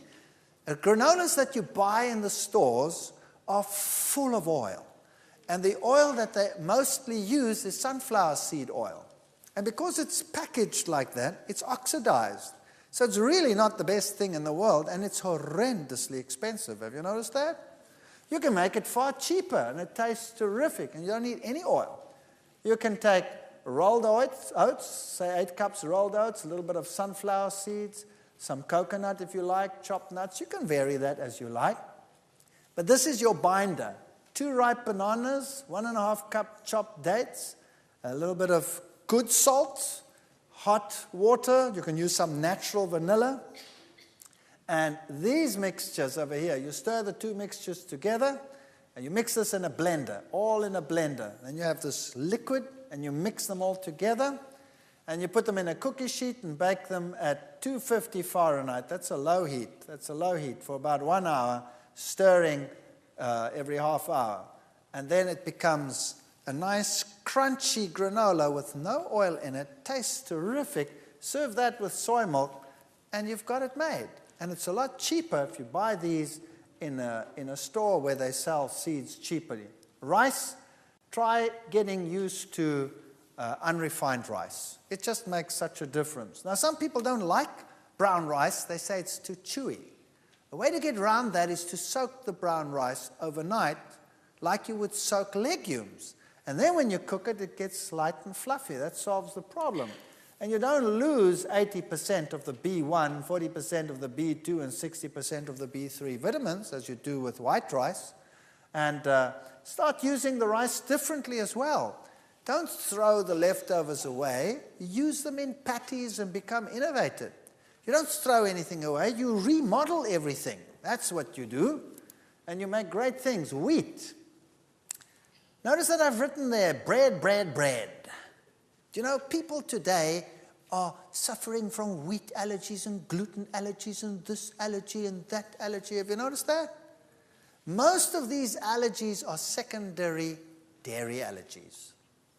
granolas that you buy in the stores are full of oil. And the oil that they mostly use is sunflower seed oil. And because it's packaged like that, it's oxidized. So it's really not the best thing in the world, and it's horrendously expensive. Have you noticed that? You can make it far cheaper, and it tastes terrific, and you don't need any oil. You can take rolled oats, say 8 cups rolled oats, a little bit of sunflower seeds, some coconut if you like, chopped nuts. You can vary that as you like. But this is your binder. 2 ripe bananas, 1.5 cup chopped dates, a little bit of good salt, hot water. You can use some natural vanilla. And these mixtures over here, you stir the 2 mixtures together, and you mix this in a blender, all in a blender. Then you have this liquid, and you mix them all together. And you put them in a cookie sheet and bake them at 250 Fahrenheit. That's a low heat. That's a low heat for about 1 hour, stirring every half hour. And then it becomes a nice crunchy granola with no oil in it. Tastes terrific. Serve that with soy milk, and you've got it made. And it's a lot cheaper if you buy these in a store where they sell seeds cheaply. Rice, try getting used to unrefined rice. It just makes such a difference. Now, some people don't like brown rice. They say it's too chewy. The way to get around that is to soak the brown rice overnight like you would soak legumes. And then when you cook it, it gets light and fluffy. That solves the problem. And you don't lose 80% of the B1, 40% of the B2, and 60% of the B3 vitamins, as you do with white rice. And start using the rice differently as well. Don't throw the leftovers away. Use them in patties and become innovative. You don't throw anything away. You remodel everything. That's what you do. And you make great things. Wheat. Notice that I've written there, bread, bread, bread. Do you know, people today are suffering from wheat allergies and gluten allergies and this allergy and that allergy. Have you noticed that? Most of these allergies are secondary dairy allergies.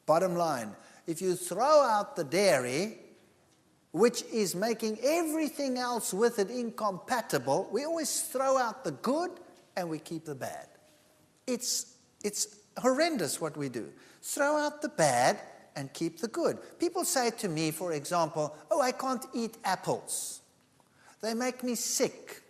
Bottom line, if you throw out the dairy, which is making everything else with it incompatible, we always throw out the good and we keep the bad. It's horrendous what we do. Throw out the bad and keep the good. People say to me, for example, oh, I can't eat apples. They make me sick.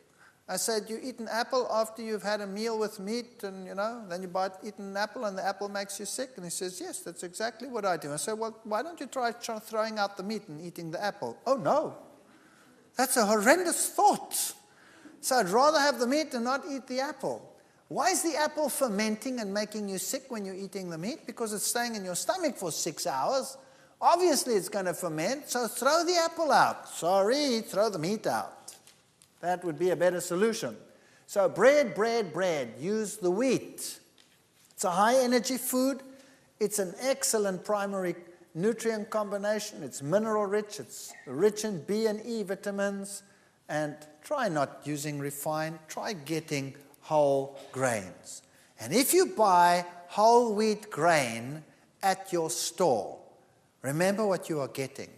I said, you eat an apple after you've had a meal with meat and, then you eat an apple and the apple makes you sick? And he says, yes, that's exactly what I do. I said, well, why don't you try throwing out the meat and eating the apple? Oh, no. That's a horrendous thought. So I'd rather have the meat and not eat the apple. Why is the apple fermenting and making you sick when you're eating the meat? Because it's staying in your stomach for 6 hours. Obviously, it's going to ferment, so throw the apple out. Sorry, throw the meat out. That would be a better solution. So bread, bread, bread. Use the wheat. It's a high-energy food. It's an excellent primary nutrient combination. It's mineral-rich. It's rich in B and E vitamins. And try not using refined. Try getting whole grains. And if you buy whole wheat grain at your store, remember what you are getting.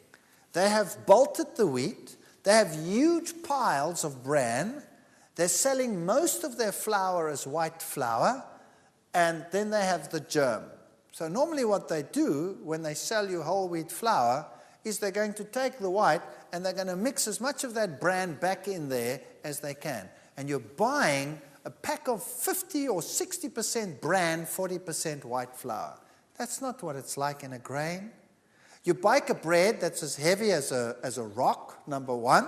They have bolted the wheat. They have huge piles of bran. They're selling most of their flour as white flour, and then they have the germ. So normally what they do when they sell you whole wheat flour is they're going to take the white and they're going to mix as much of that bran back in there as they can. And you're buying a pack of 50 or 60% bran, 40% white flour. That's not what it's like in a grain. You bake a bread that's as heavy as a rock, number one.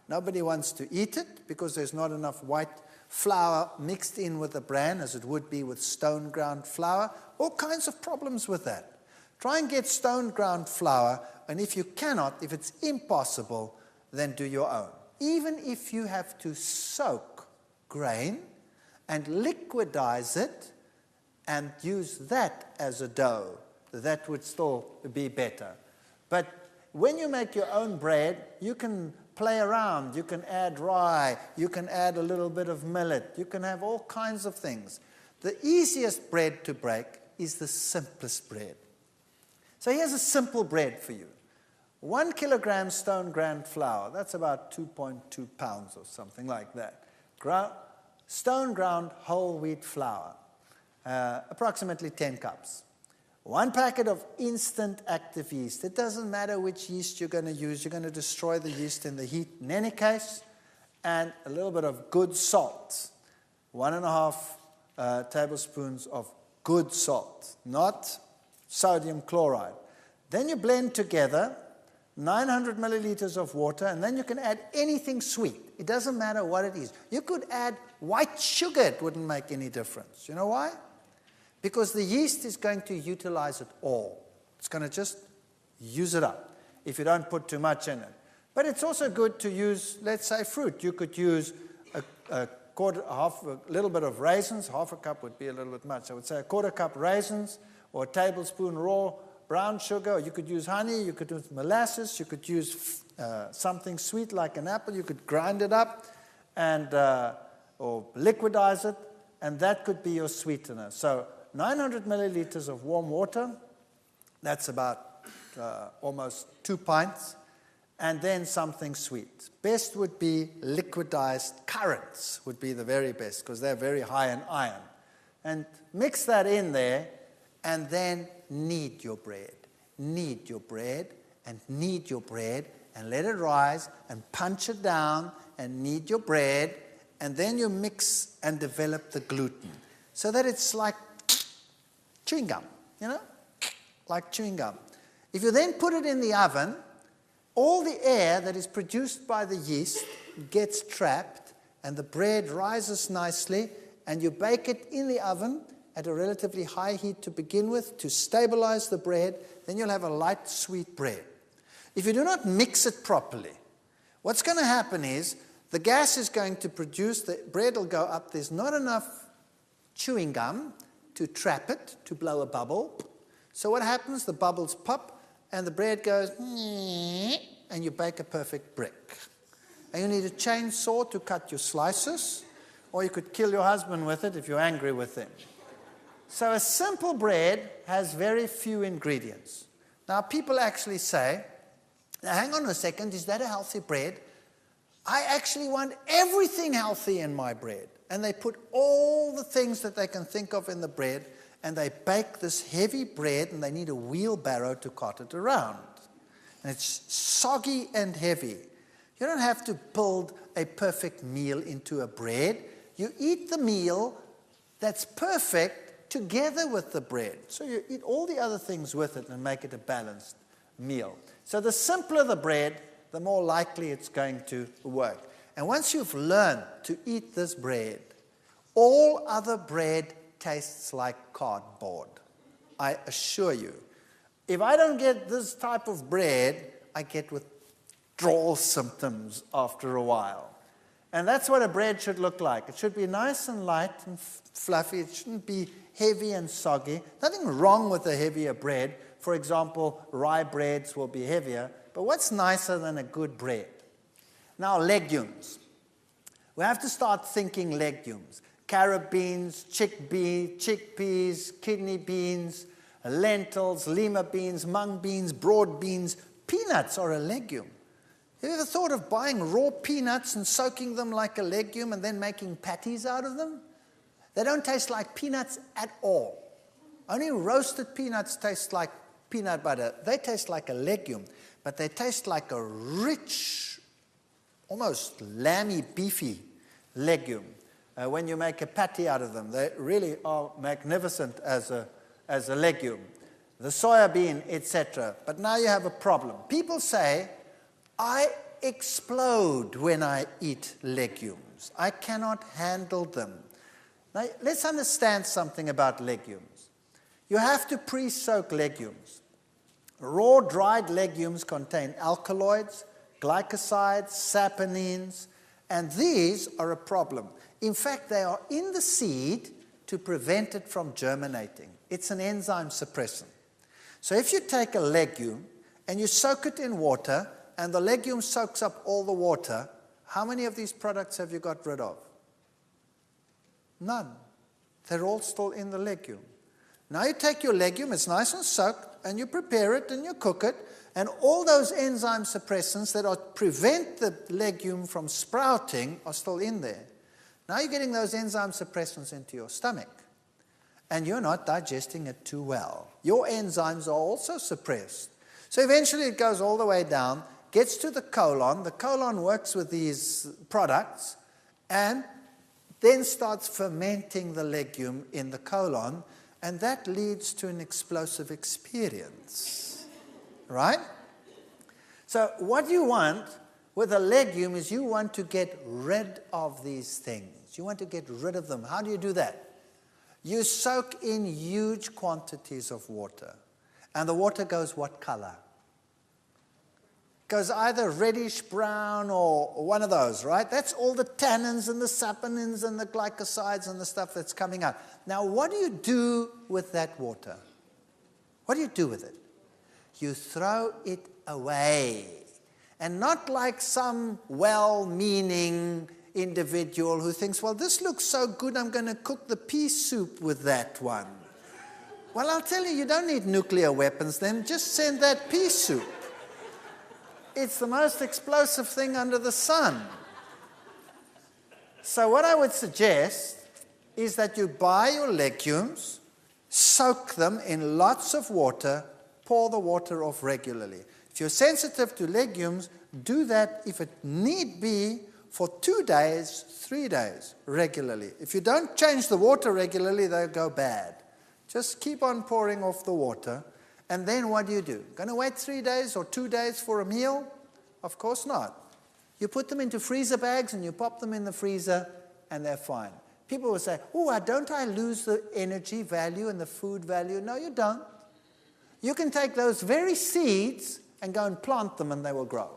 Nobody wants to eat it because there's not enough white flour mixed in with the bran as it would be with stone ground flour. All kinds of problems with that. Try and get stone ground flour, and if you cannot, if it's impossible, then do your own. Even if you have to soak grain and liquidize it and use that as a dough, that would still be better. But when you make your own bread, you can play around. You can add rye. You can add a little bit of millet. You can have all kinds of things. The easiest bread to break is the simplest bread. So here's a simple bread for you. 1 kilogram stone ground flour, that's about 2.2 pounds or something like that. Stone ground whole wheat flour, approximately 10 cups. 1 packet of instant active yeast. It doesn't matter which yeast you're going to use. You're going to destroy the yeast in the heat in any case. And a little bit of good salt. 1.5 tablespoons of good salt, not sodium chloride. Then you blend together 900 milliliters of water, and then you can add anything sweet. It doesn't matter what it is. You could add white sugar. It wouldn't make any difference. You know why? Because the yeast is going to utilize it all. It's going to just use it up if you don't put too much in it. But it's also good to use, let's say, fruit. You could use a little bit of raisins. Half a cup would be a little bit much. I would say a 1/4 cup raisins or a tablespoon raw brown sugar. Or you could use honey. You could use molasses. You could use something sweet like an apple. You could grind it up and or liquidize it, and that could be your sweetener. So 900 milliliters of warm water, that's about almost 2 pints, and then something sweet. Best would be liquidized currants would be the very best because they're very high in iron. And mix that in there, and then knead your bread. Knead your bread, and knead your bread, and let it rise, and punch it down, and knead your bread, and then you mix and develop the gluten so that it's like chewing gum, like chewing gum. If you then put it in the oven, all the air that is produced by the yeast gets trapped, and the bread rises nicely, and you bake it in the oven at a relatively high heat to begin with to stabilize the bread. Then you'll have a light, sweet bread. If you do not mix it properly, what's going to happen is the gas is going to produce, the bread will go up. There's not enough chewing gum to trap it, to blow a bubble. So what happens? The bubbles pop and the bread goes, and you bake a perfect brick. And you need a chainsaw to cut your slices, or you could kill your husband with it if you're angry with him. So a simple bread has very few ingredients. Now people actually say, now hang on a second, is that a healthy bread? I actually want everything healthy in my bread. And they put all the things that they can think of in the bread, and they bake this heavy bread, and they need a wheelbarrow to cart it around. And it's soggy and heavy. You don't have to build a perfect meal into a bread. You eat the meal that's perfect together with the bread. So you eat all the other things with it and make it a balanced meal. So the simpler the bread, the more likely it's going to work. And once you've learned to eat this bread, all other bread tastes like cardboard. I assure you. If I don't get this type of bread, I get withdrawal symptoms after a while. And that's what a bread should look like. It should be nice and light and fluffy. It shouldn't be heavy and soggy. Nothing wrong with a heavier bread. For example, rye breads will be heavier. But what's nicer than a good bread? Now, legumes. We have to start thinking legumes. Carrot beans, chickpeas, kidney beans, lentils, lima beans, mung beans, broad beans. Peanuts are a legume. Have you ever thought of buying raw peanuts and soaking them like a legume and then making patties out of them? They don't taste like peanuts at all. Only roasted peanuts taste like peanut butter. They taste like a legume, but they taste like a rich, almost lamby, beefy legume. When you make a patty out of them, they really are magnificent as a legume. The soya bean, etc. But now you have a problem. People say, I explode when I eat legumes. I cannot handle them. Now, let's understand something about legumes. You have to pre-soak legumes. Raw, dried legumes contain alkaloids, glycosides, saponins, and these are a problem. In fact, they are in the seed to prevent it from germinating. It's an enzyme suppressant. So if you take a legume and you soak it in water, and the legume soaks up all the water, how many of these products have you got rid of? None. They're all still in the legume. Now you take your legume, it's nice and soaked, and you prepare it and you cook it, and all those enzyme suppressants that prevent the legume from sprouting are still in there. Now you're getting those enzyme suppressants into your stomach, and you're not digesting it too well. Your enzymes are also suppressed. So eventually it goes all the way down, gets to the colon. The colon works with these products and then starts fermenting the legume in the colon, and that leads to an explosive experience, right? So what you want with a legume is you want to get rid of these things. You want to get rid of them. How do you do that? You soak in huge quantities of water, and the water goes what color? Goes either reddish brown or one of those, right? That's all the tannins and the saponins and the glycosides and the stuff that's coming out. Now, what do you do with that water? What do you do with it? You throw it away. And not like some well-meaning individual who thinks, well, this looks so good, I'm going to cook the pea soup with that one. Well, I'll tell you, you don't need nuclear weapons then. Just send that pea soup. It's the most explosive thing under the sun. So what I would suggest is that you buy your legumes, soak them in lots of water, pour the water off regularly. If you're sensitive to legumes, do that, if it need be, for 2 days, 3 days, regularly. If you don't change the water regularly, they'll go bad. Just keep on pouring off the water. And then what do? Going to wait 3 days or 2 days for a meal? Of course not. You put them into freezer bags and you pop them in the freezer and they're fine. People will say, oh, don't I lose the energy value and the food value? No, you don't. You can take those very seeds and go and plant them and they will grow.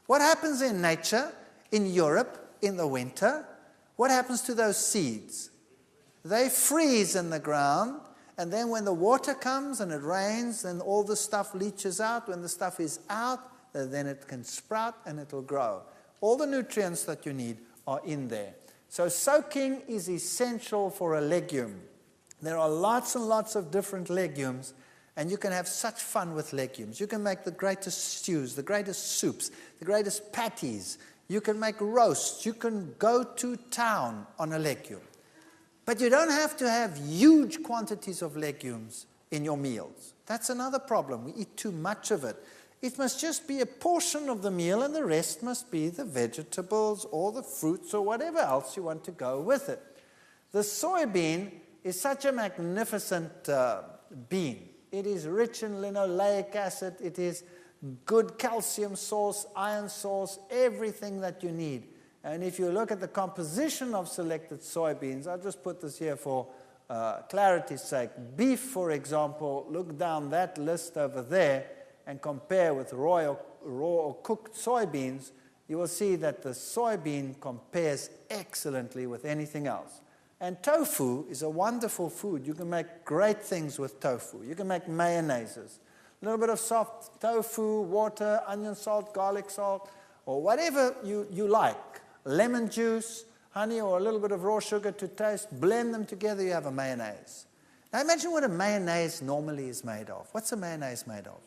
What happens in nature, in Europe, in the winter? What happens to those seeds? They freeze in the ground, and then when the water comes and it rains, then all the stuff leaches out. When the stuff is out, then it can sprout and it will grow. All the nutrients that you need are in there. So soaking is essential for a legume. There are lots and lots of different legumes, and you can have such fun with legumes. You can make the greatest stews, the greatest soups, the greatest patties. You can make roasts. You can go to town on a legume. But you don't have to have huge quantities of legumes in your meals. That's another problem. We eat too much of it. It must just be a portion of the meal, and the rest must be the vegetables or the fruits or whatever else you want to go with it. The soybean is such a magnificent bean. It is rich in linoleic acid. It is good calcium source, iron source, everything that you need. And if you look at the composition of selected soybeans, I'll just put this here for clarity's sake. Beef, for example, look down that list over there and compare with raw or cooked soybeans, you will see that the soybean compares excellently with anything else. And tofu is a wonderful food. You can make great things with tofu. You can make mayonnaises. A little bit of soft tofu, water, onion salt, garlic salt, or whatever you like. Lemon juice, honey, or a little bit of raw sugar to taste. Blend them together, you have a mayonnaise. Now imagine what a mayonnaise normally is made of. What's a mayonnaise made of?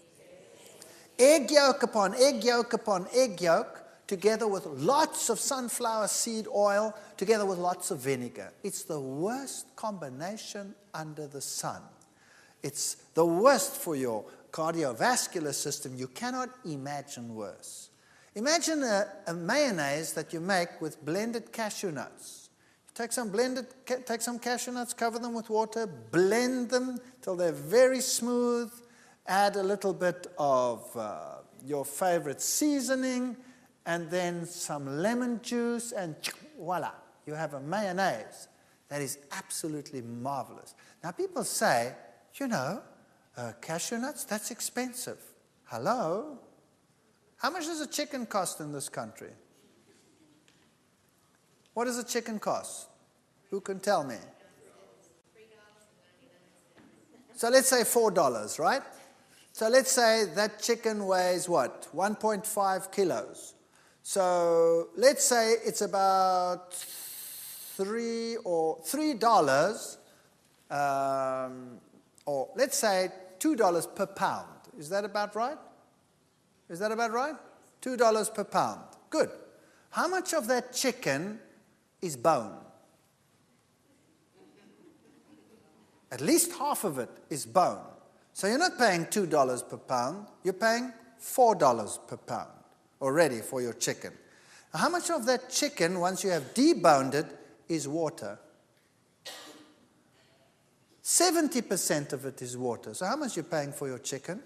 Egg yolk upon egg yolk upon egg yolk, together with lots of sunflower seed oil, together with lots of vinegar. It's the worst combination under the sun. It's the worst for your cardiovascular system. You cannot imagine worse. Imagine a mayonnaise that you make with blended cashew nuts. Take some cashew nuts, cover them with water, blend them till they're very smooth. Add a little bit of your favorite seasoning, and then some lemon juice, and voila, you have a mayonnaise that is absolutely marvelous. Now people say, cashew nuts, that's expensive. Hello? How much does a chicken cost in this country? What does a chicken cost? Who can tell me? So let's say $4, right? So let's say that chicken weighs what? 1.5 kilos. So let's say it's about $3, or let's say $2 per pound. Is that about right? Is that about right? $2 per pound. Good. How much of that chicken is bone? At least half of it is bone. So you're not paying $2 per pound, you're paying $4 per pound already for your chicken. Now, how much of that chicken, once you have deboned it, is water? 70% of it is water. So how much are you paying for your chicken?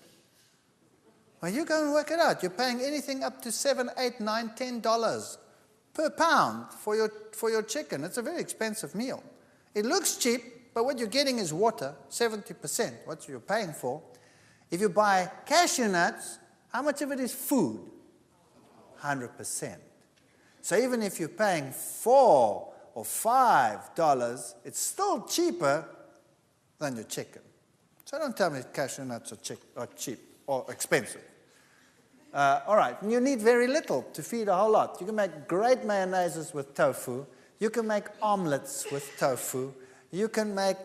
Well, you go and work it out. You're paying anything up to $7, $8, $9, $10 per pound for your chicken. It's a very expensive meal. It looks cheap, but what you're getting is water, 70%, what you're paying for. If you buy cashew nuts, how much of it is food? 100%. So even if you're paying $4 or $5, it's still cheaper than your chicken. So don't tell me cashew nuts are cheap or expensive. All right, and you need very little to feed a whole lot. You can make great mayonnaises with tofu. You can make omelets with tofu. You can make,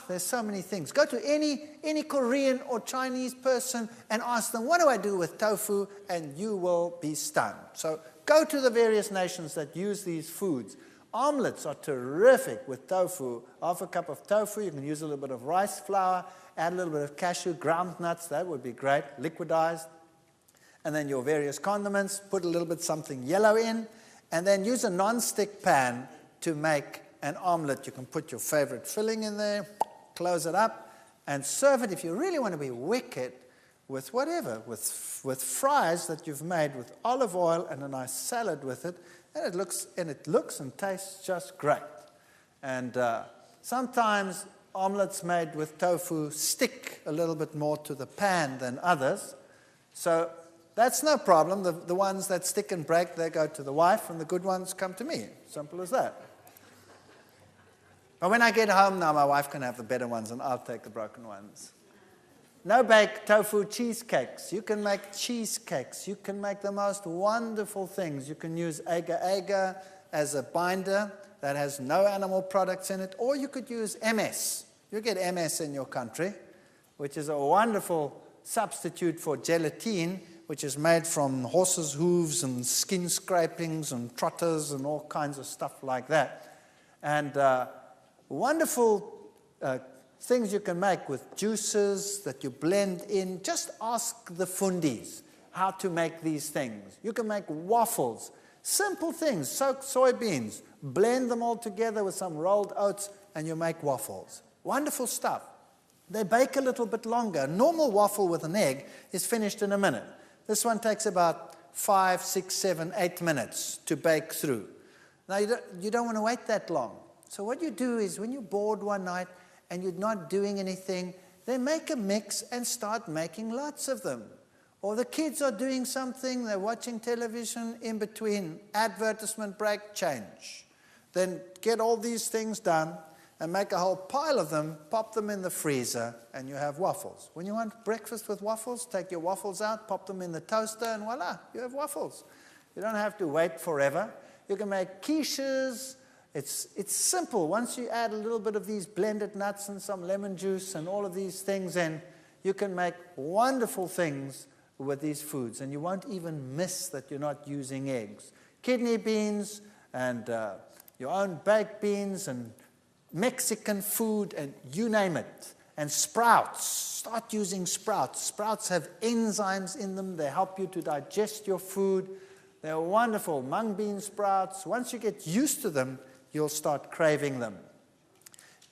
there's so many things. Go to any Korean or Chinese person and ask them, what do I do with tofu? And you will be stunned. So go to the various nations that use these foods. Omelets are terrific with tofu. Half a cup of tofu, you can use a little bit of rice flour, add a little bit of cashew, ground nuts, that would be great, liquidized. And then your various condiments, put a little bit something yellow in, and then use a non-stick pan to make an omelet. You can put your favorite filling in there, close it up, and serve it if you really want to be wicked with whatever, with fries that you've made with olive oil and a nice salad with it, and it looks and tastes just great. And sometimes omelets made with tofu stick a little bit more to the pan than others. So that's no problem. The ones that stick and break, they go to the wife, and the good ones come to me. Simple as that. But when I get home now, my wife can have the better ones, and I'll take the broken ones. No-bake tofu cheesecakes. You can make cheesecakes. You can make the most wonderful things. You can use agar-agar as a binder that has no animal products in it, or you could use MS. You get MS in your country, which is a wonderful substitute for gelatine, which is made from horses' hooves and skin scrapings and trotters and all kinds of stuff like that. And wonderful things you can make with juices that you blend in. Just ask the fundis how to make these things. You can make waffles. Simple things. Soak soybeans. Blend them all together with some rolled oats, and you make waffles. Wonderful stuff. They bake a little bit longer. A normal waffle with an egg is finished in a minute. This one takes about 5, 6, 7, 8 minutes to bake through. Now, you don't want to wait that long. So what you do is when you're bored one night and you're not doing anything, then make a mix and start making lots of them. Or the kids are doing something, they're watching television, in between advertisement break, change. Then get all these things done and make a whole pile of them, pop them in the freezer, and you have waffles. When you want breakfast with waffles, take your waffles out, pop them in the toaster, and voila, you have waffles. You don't have to wait forever. You can make quiches. It's simple. Once you add a little bit of these blended nuts and some lemon juice and all of these things in, you can make wonderful things with these foods, and you won't even miss that you're not using eggs. Kidney beans and your own baked beans and Mexican food and you name it. And sprouts. Start using sprouts. Sprouts have enzymes in them. They help you to digest your food. They're wonderful. Mung bean sprouts. Once you get used to them, you'll start craving them.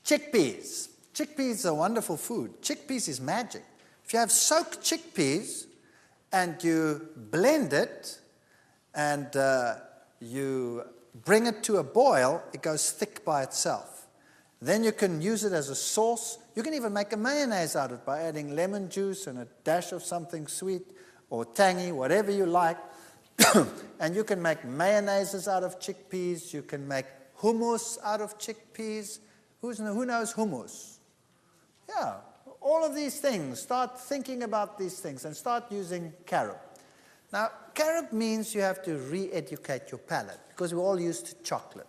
Chickpeas. Chickpeas are wonderful food. Chickpeas is magic. If you have soaked chickpeas and you blend it and you bring it to a boil, it goes thick by itself. Then you can use it as a sauce. You can even make a mayonnaise out of it by adding lemon juice and a dash of something sweet or tangy, whatever you like. And you can make mayonnaises out of chickpeas. You can make hummus out of chickpeas. Who knows hummus? Yeah, all of these things. Start thinking about these things and start using carob. Now, carob means you have to re-educate your palate because we're all used to chocolate.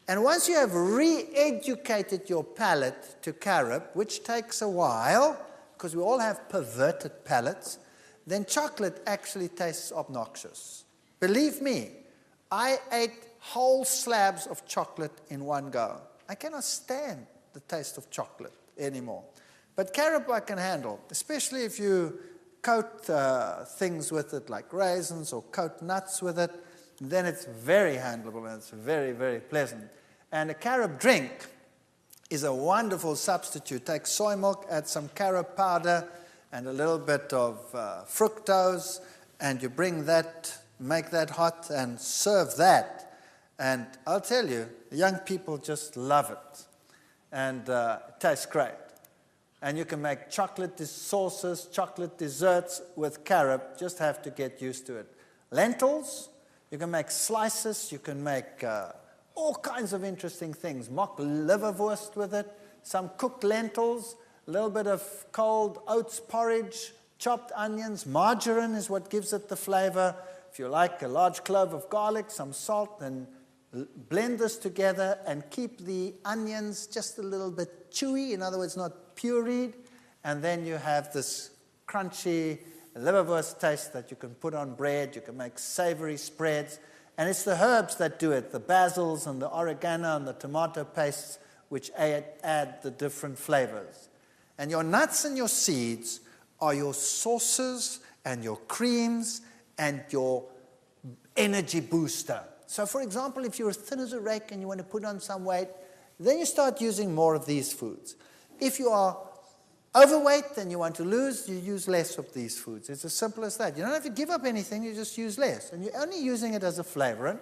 And once you have re-educated your palate to carob, which takes a while, because we all have perverted palates, then chocolate actually tastes obnoxious. Believe me, I ate whole slabs of chocolate in one go. I cannot stand the taste of chocolate anymore. But carob I can handle, especially if you coat things with it like raisins or coat nuts with it, then it's very handleable and it's very, very pleasant. And a carob drink is a wonderful substitute. Take soy milk, add some carob powder and a little bit of fructose, and you bring that, make that hot and serve that. And I'll tell you, the young people just love it. And it tastes great. And you can make chocolate sauces, chocolate desserts with carob. Just have to get used to it. Lentils, you can make slices, you can make all kinds of interesting things. Mock liverwurst with it, some cooked lentils, a little bit of cold oats porridge, chopped onions. Margarine is what gives it the flavor. If you like, a large clove of garlic, some salt, and blend this together and keep the onions just a little bit chewy, in other words, not pureed, and then you have this crunchy liverwurst taste that you can put on bread. You can make savory spreads. And it's the herbs that do it, the basils and the oregano and the tomato pastes, which add the different flavors. And your nuts and your seeds are your sauces and your creams and your energy booster. So, for example, if you're as thin as a rake and you want to put on some weight, then you start using more of these foods. If you are overweight and you want to lose, you use less of these foods. It's as simple as that. You don't have to give up anything, you just use less. And you're only using it as a flavorant.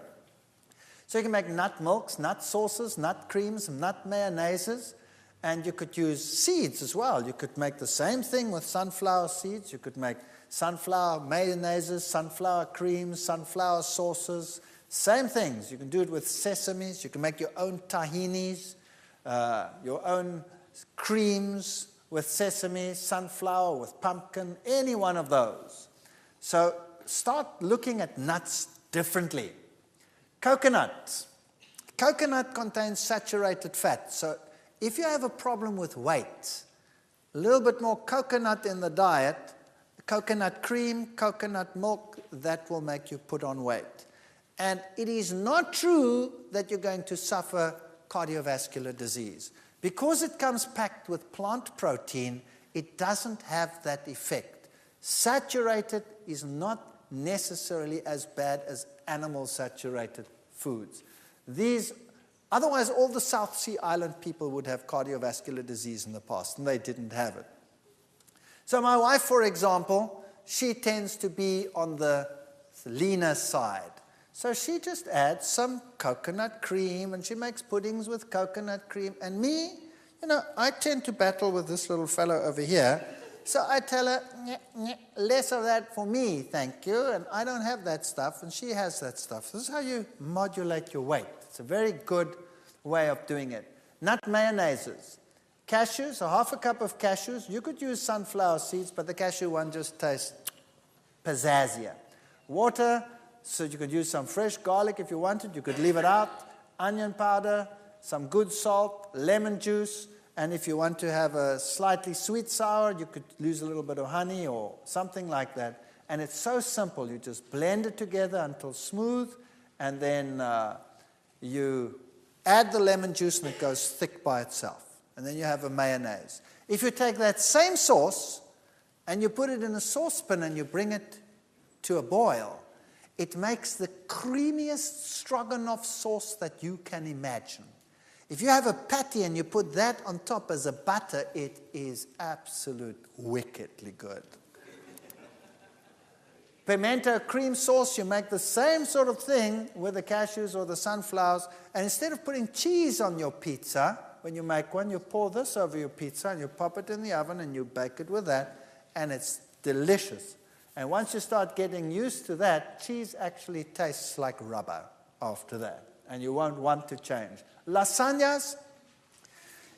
So you can make nut milks, nut sauces, nut creams, nut mayonnaises, and you could use seeds as well. You could make the same thing with sunflower seeds. You could make sunflower mayonnaises, sunflower creams, sunflower sauces, same things. You can do it with sesames. You can make your own tahinis, your own creams with sesame, sunflower, with pumpkin, any one of those. So start looking at nuts differently. Coconut. Coconut contains saturated fat. So if you have a problem with weight, a little bit more coconut in the diet, coconut cream, coconut milk, that will make you put on weight. And it is not true that you're going to suffer cardiovascular disease. Because it comes packed with plant protein, it doesn't have that effect. Saturated is not necessarily as bad as animal-saturated foods. Otherwise, all the South Sea Island people would have cardiovascular disease in the past, and they didn't have it. So my wife, for example, she tends to be on the leaner side. So she just adds some coconut cream, and she makes puddings with coconut cream. And me, I tend to battle with this little fellow over here. So I tell her, less of that for me, thank you. And I don't have that stuff, and she has that stuff. This is how you modulate your weight. It's a very good way of doing it. Nut mayonnaises. Cashews, a half a cup of cashews. You could use sunflower seeds, but the cashew one just tastes pizzazzier. Water. So you could use some fresh garlic if you wanted. You could leave it out. Onion powder, some good salt, lemon juice. And if you want to have a slightly sweet sour, you could use a little bit of honey or something like that. And it's so simple. You just blend it together until smooth. And then you add the lemon juice and it goes thick by itself. And then you have a mayonnaise. If you take that same sauce and you put it in a saucepan and you bring it to a boil, it makes the creamiest stroganoff sauce that you can imagine. If you have a patty and you put that on top as a butter, it is absolute wickedly good. Pimento cream sauce, you make the same sort of thing with the cashews or the sunflowers, and instead of putting cheese on your pizza, when you make one, you pour this over your pizza and you pop it in the oven and you bake it with that, and it's delicious. And once you start getting used to that, cheese actually tastes like rubber after that. And you won't want to change. Lasagnas,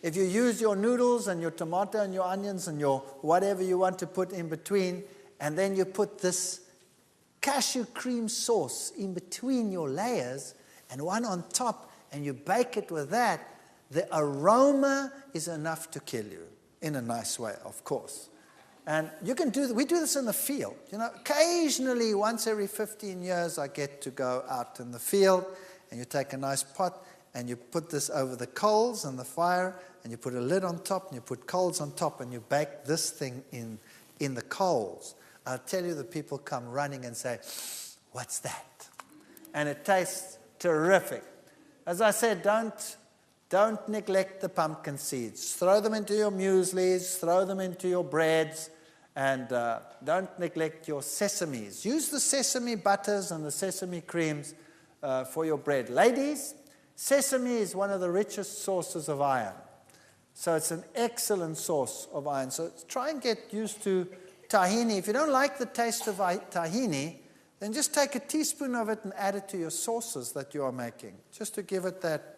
if you use your noodles and your tomato and your onions and your whatever you want to put in between, and then you put this cashew cream sauce in between your layers and one on top, and you bake it with that, the aroma is enough to kill you. In a nice way, of course. And we do this in the field. Occasionally, once every 15 years, I get to go out in the field, and you take a nice pot, and you put this over the coals and the fire, and you put a lid on top, and you put coals on top, and you bake this thing in the coals. I'll tell you, the people come running and say, "What's that?" And it tastes terrific. As I said, don't neglect the pumpkin seeds. Throw them into your mueslis, throw them into your breads, and don't neglect your sesames. Use the sesame butters and the sesame creams for your bread. Ladies, sesame is one of the richest sources of iron. So it's an excellent source of iron. So try and get used to tahini. If you don't like the taste of tahini, then just take a teaspoon of it and add it to your sauces that you are making, just to give it that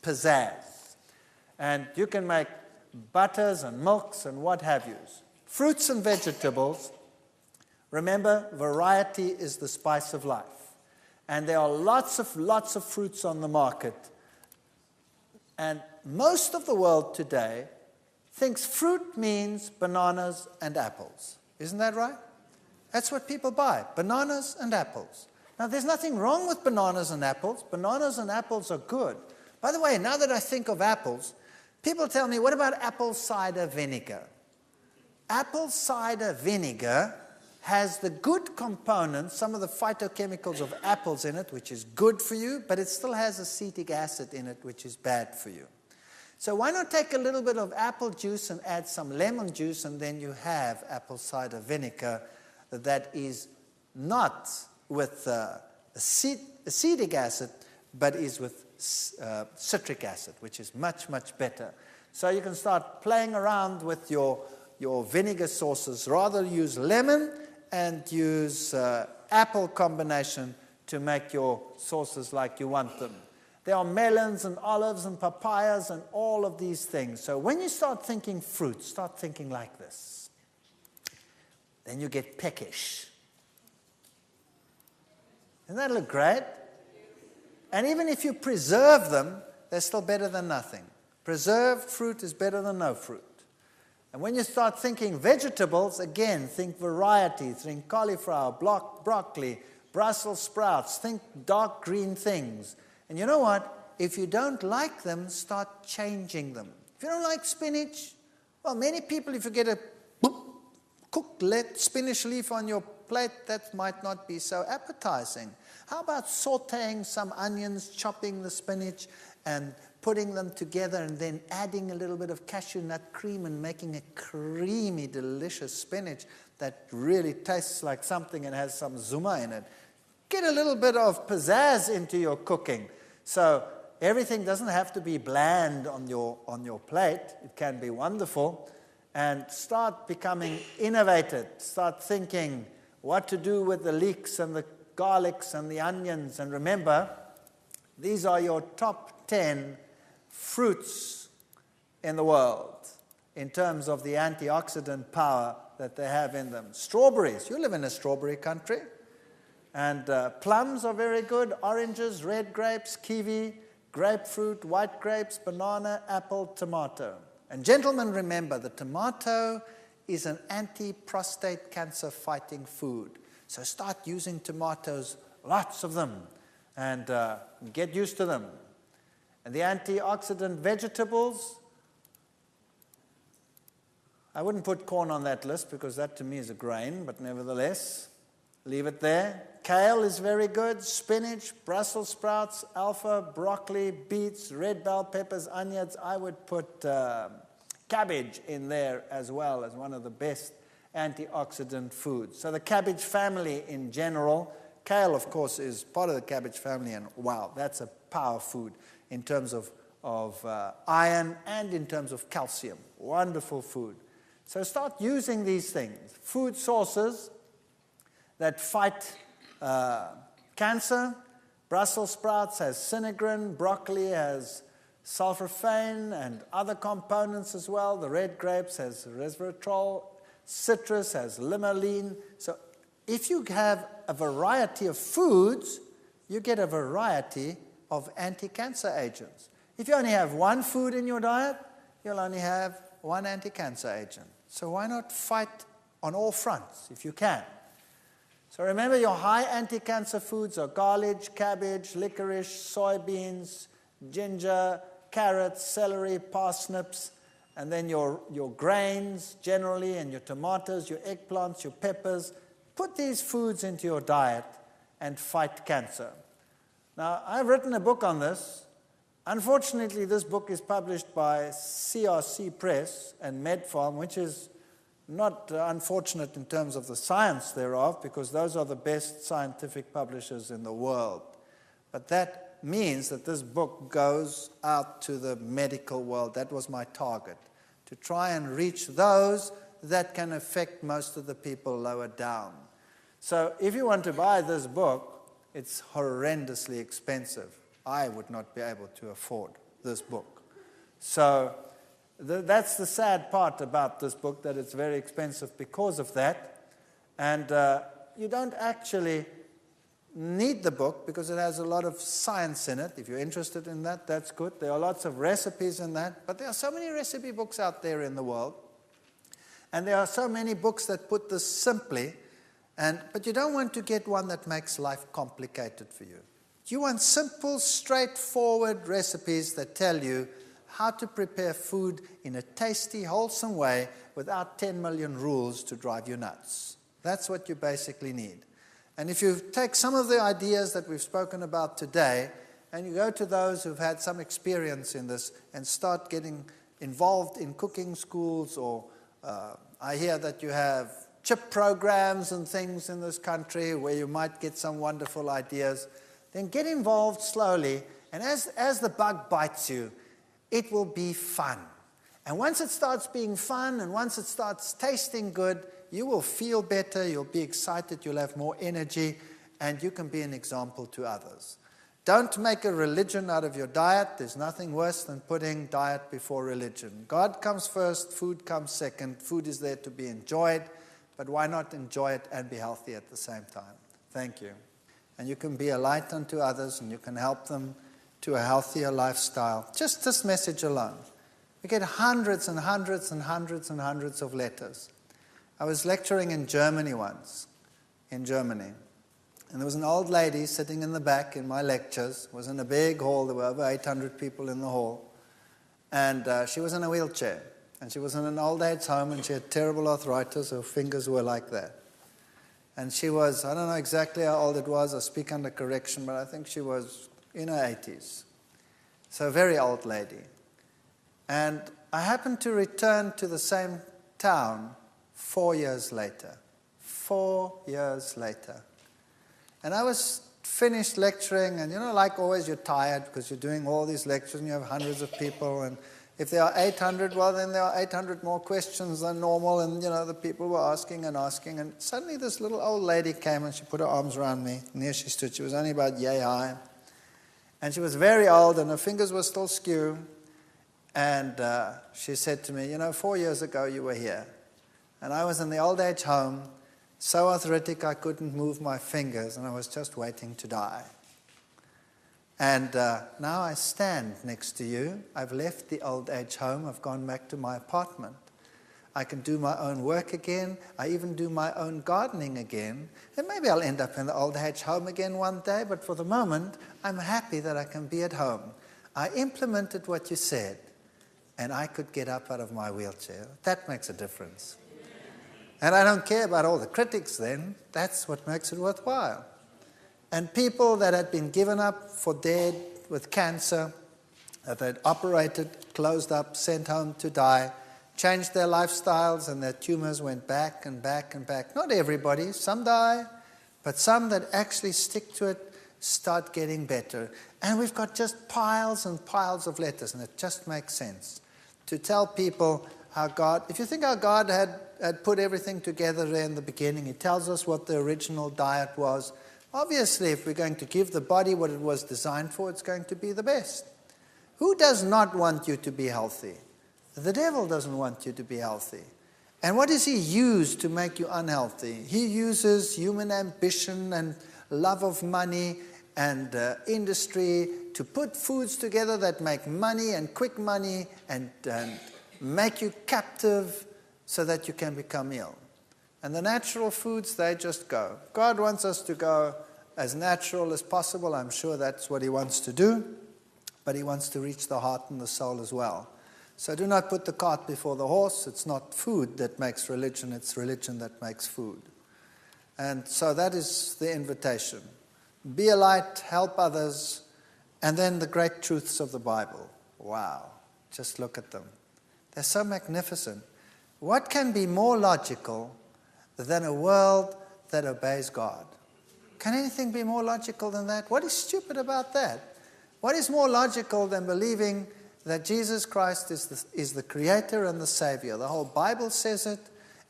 pizzazz. And you can make butters and milks and what have yous. Fruits and vegetables. Remember, variety is the spice of life. And there are lots of fruits on the market. And most of the world today thinks fruit means bananas and apples. Isn't that right? That's what people buy, bananas and apples. Now, there's nothing wrong with bananas and apples. Bananas and apples are good. By the way, now that I think of apples, people tell me, what about apple cider vinegar? Apple cider vinegar has the good components, some of the phytochemicals of apples in it, which is good for you, but it still has acetic acid in it, which is bad for you. So why not take a little bit of apple juice and add some lemon juice, and then you have apple cider vinegar that is not with acetic acid, but is with citric acid, which is much, much better. So you can start playing around with your vinegar sauces. Rather use lemon and use apple combination to make your sauces like you want them. There are melons and olives and papayas and all of these things. So when you start thinking fruit, start thinking like this. Then you get peckish. Doesn't that look great? And even if you preserve them, they're still better than nothing. Preserved fruit is better than no fruit. And when you start thinking vegetables, again, think variety. Think cauliflower, broccoli, Brussels sprouts. Think dark green things. And you know what? If you don't like them, start changing them. If you don't like spinach, well, many people, if you get a cooked spinach leaf on your plate, that might not be so appetizing. How about sauteing some onions, chopping the spinach, and putting them together, and then adding a little bit of cashew nut cream and making a creamy, delicious spinach that really tastes like something and has some zuma in it. Get a little bit of pizzazz into your cooking. So everything doesn't have to be bland on your plate. It can be wonderful. And start becoming innovative. Start thinking what to do with the leeks and the garlics and the onions. And remember, these are your top 10 fruits in the world in terms of the antioxidant power that they have in them. Strawberries. You live in a strawberry country. And plums are very good. Oranges, red grapes, kiwi, grapefruit, white grapes, banana, apple, tomato. And gentlemen, remember, the tomato is an anti-prostate cancer fighting food. So start using tomatoes, lots of them, and get used to them. And the antioxidant vegetables, I wouldn't put corn on that list because that to me is a grain, but nevertheless, leave it there. Kale is very good. Spinach, Brussels sprouts, alpha, broccoli, beets, red bell peppers, onions. I would put cabbage in there as well as one of the best antioxidant foods. So the cabbage family in general, kale of course is part of the cabbage family, and wow, that's a power food in terms of iron and in terms of calcium. Wonderful food. So start using these things. Food sources that fight cancer. Brussels sprouts has sinigrin, broccoli has sulforaphane and other components as well. The red grapes has resveratrol. Citrus has limonene. So if you have a variety of foods, you get a variety of anti-cancer agents. If you only have one food in your diet, you'll only have one anti-cancer agent. So why not fight on all fronts if you can? So remember, your high anti-cancer foods are garlic, cabbage, licorice, soybeans, ginger, carrots, celery, parsnips, and then your grains generally, and your tomatoes, your eggplants, your peppers. Put these foods into your diet and fight cancer. Now, I've written a book on this. Unfortunately, this book is published by CRC Press and MedFarm, which is not unfortunate in terms of the science thereof, because those are the best scientific publishers in the world. But that means that this book goes out to the medical world. That was my target, to try and reach those that can affect most of the people lower down. So if you want to buy this book, it's horrendously expensive. I would not be able to afford this book. So that's the sad part about this book, that it's very expensive because of that. And you don't actually need the book because it has a lot of science in it. If you're interested in that, that's good. There are lots of recipes in that. But there are so many recipe books out there in the world. And there are so many books that put this simply. But you don't want to get one that makes life complicated for you. You want simple, straightforward recipes that tell you how to prepare food in a tasty, wholesome way without 10 million rules to drive you nuts. That's what you basically need. And if you take some of the ideas that we've spoken about today, and you go to those who've had some experience in this and start getting involved in cooking schools, or I hear that you have chip programs and things in this country where you might get some wonderful ideas. then get involved slowly. And as the bug bites you, it will be fun. And once it starts being fun and once it starts tasting good, you will feel better, you'll be excited, you'll have more energy, and you can be an example to others. Don't make a religion out of your diet. There's nothing worse than putting diet before religion. God comes first, food comes second. Food is there to be enjoyed, but why not enjoy it and be healthy at the same time? Thank you. And you can be a light unto others, and you can help them to a healthier lifestyle. Just this message alone. We get hundreds and hundreds and hundreds and hundreds of letters. I was lecturing in Germany once, and there was an old lady sitting in the back in my lectures. It was in a big hall. There were over 800 people in the hall. And she was in a wheelchair. And she was in an old age home, and she had terrible arthritis. Her fingers were like that. And she was, I don't know exactly how old it was. I speak under correction, but I think she was in her 80s. So a very old lady. And I happened to return to the same town 4 years later. 4 years later. And I was finished lecturing, and like always, you're tired because you're doing all these lectures and you have hundreds of people. And if there are 800, well, then there are 800 more questions than normal. And, the people were asking and asking. And suddenly this little old lady came and she put her arms around me. And there she stood. She was only about yay high. And she was very old and her fingers were still skew. And she said to me, 4 years ago you were here. And I was in the old age home, so arthritic I couldn't move my fingers, and I was just waiting to die. And now I stand next to you. I've left the old age home. I've gone back to my apartment. I can do my own work again. I even do my own gardening again. And maybe I'll end up in the old age home again one day, but for the moment, I'm happy that I can be at home. I implemented what you said, and I could get up out of my wheelchair. That makes a difference. And I don't care about all the critics then. That's what makes it worthwhile. And people that had been given up for dead with cancer, that had operated, closed up, sent home to die, changed their lifestyles, and their tumors went back and back and back. Not everybody, some die, but some that actually stick to it start getting better. And we've got just piles and piles of letters, and it just makes sense to tell people how God, if you think how God had put everything together there in the beginning, He tells us what the original diet was. Obviously, if we're going to give the body what it was designed for, it's going to be the best. Who does not want you to be healthy? The devil doesn't want you to be healthy. And what does he use to make you unhealthy? He uses human ambition and love of money and industry to put foods together that make money and quick money and make you captive so that you can become ill. And the natural foods, they just go. God wants us to go as natural as possible. I'm sure that's what He wants to do. But He wants to reach the heart and the soul as well. So do not put the cart before the horse. It's not food that makes religion. It's religion that makes food. And so that is the invitation. Be a light, help others, and then the great truths of the Bible. Wow. Just look at them. They're so magnificent. What can be more logical than a world that obeys God? Can anything be more logical than that? What is stupid about that? What is more logical than believing that Jesus Christ is the Creator and the Savior? The whole Bible says it,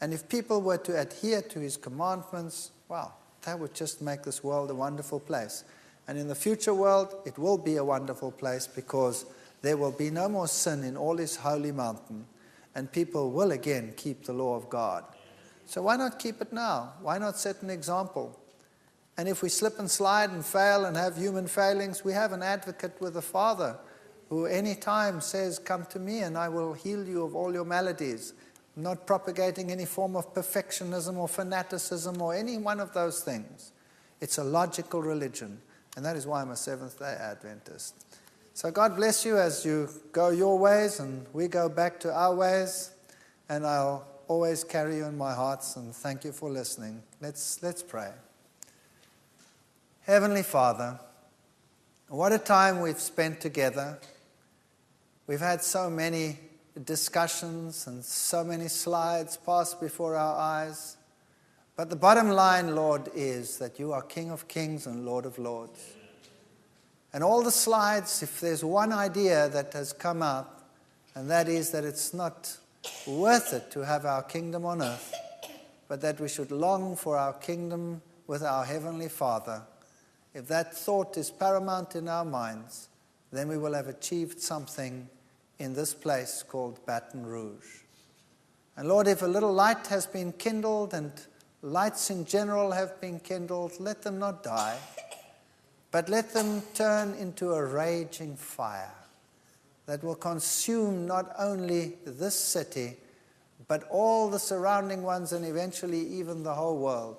and if people were to adhere to His commandments, wow, that would just make this world a wonderful place. And in the future world, it will be a wonderful place because there will be no more sin in all His holy mountain, and people will again keep the law of God. So why not keep it now? Why not set an example? And if we slip and slide and fail and have human failings, we have an advocate with the Father who any time says, come to me and I will heal you of all your maladies. I'm not propagating any form of perfectionism or fanaticism or any one of those things. It's a logical religion, and that is why I'm a Seventh-day Adventist. So God bless you as you go your ways and we go back to our ways, and I'll always carry you in my hearts, and thank you for listening. Let's pray. Heavenly Father, what a time we've spent together. We've had so many discussions and so many slides pass before our eyes. But the bottom line, Lord, is that you are King of Kings and Lord of Lords. And all the slides, if there's one idea that has come up, and that is that it's not worth it to have our kingdom on earth, but that we should long for our kingdom with our Heavenly Father. If that thought is paramount in our minds, then we will have achieved something in this place called Baton Rouge. And Lord, if a little light has been kindled, and lights in general have been kindled, let them not die, but let them turn into a raging fire that will consume not only this city, but all the surrounding ones, and eventually even the whole world,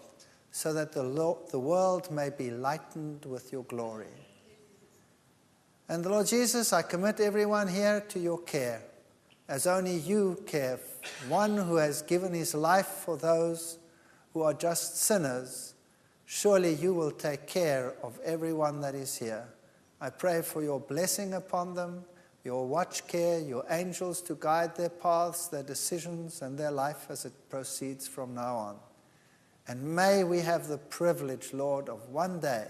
so that the world may be lightened with your glory. And Lord Jesus, I commit everyone here to your care, as only you care. One who has given his life for those who are just sinners, surely you will take care of everyone that is here. I pray for your blessing upon them, your watch care, your angels to guide their paths, their decisions, and their life as it proceeds from now on. And may we have the privilege, Lord, of one day,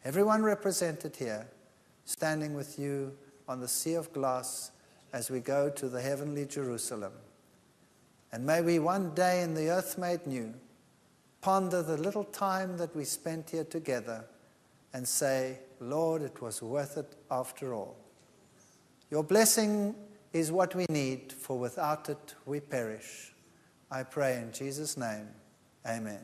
everyone represented here, standing with you on the sea of glass as we go to the heavenly Jerusalem. And may we one day in the earth made new ponder the little time that we spent here together and say, Lord, it was worth it after all. Your blessing is what we need, for without it we perish. I pray in Jesus' name, amen.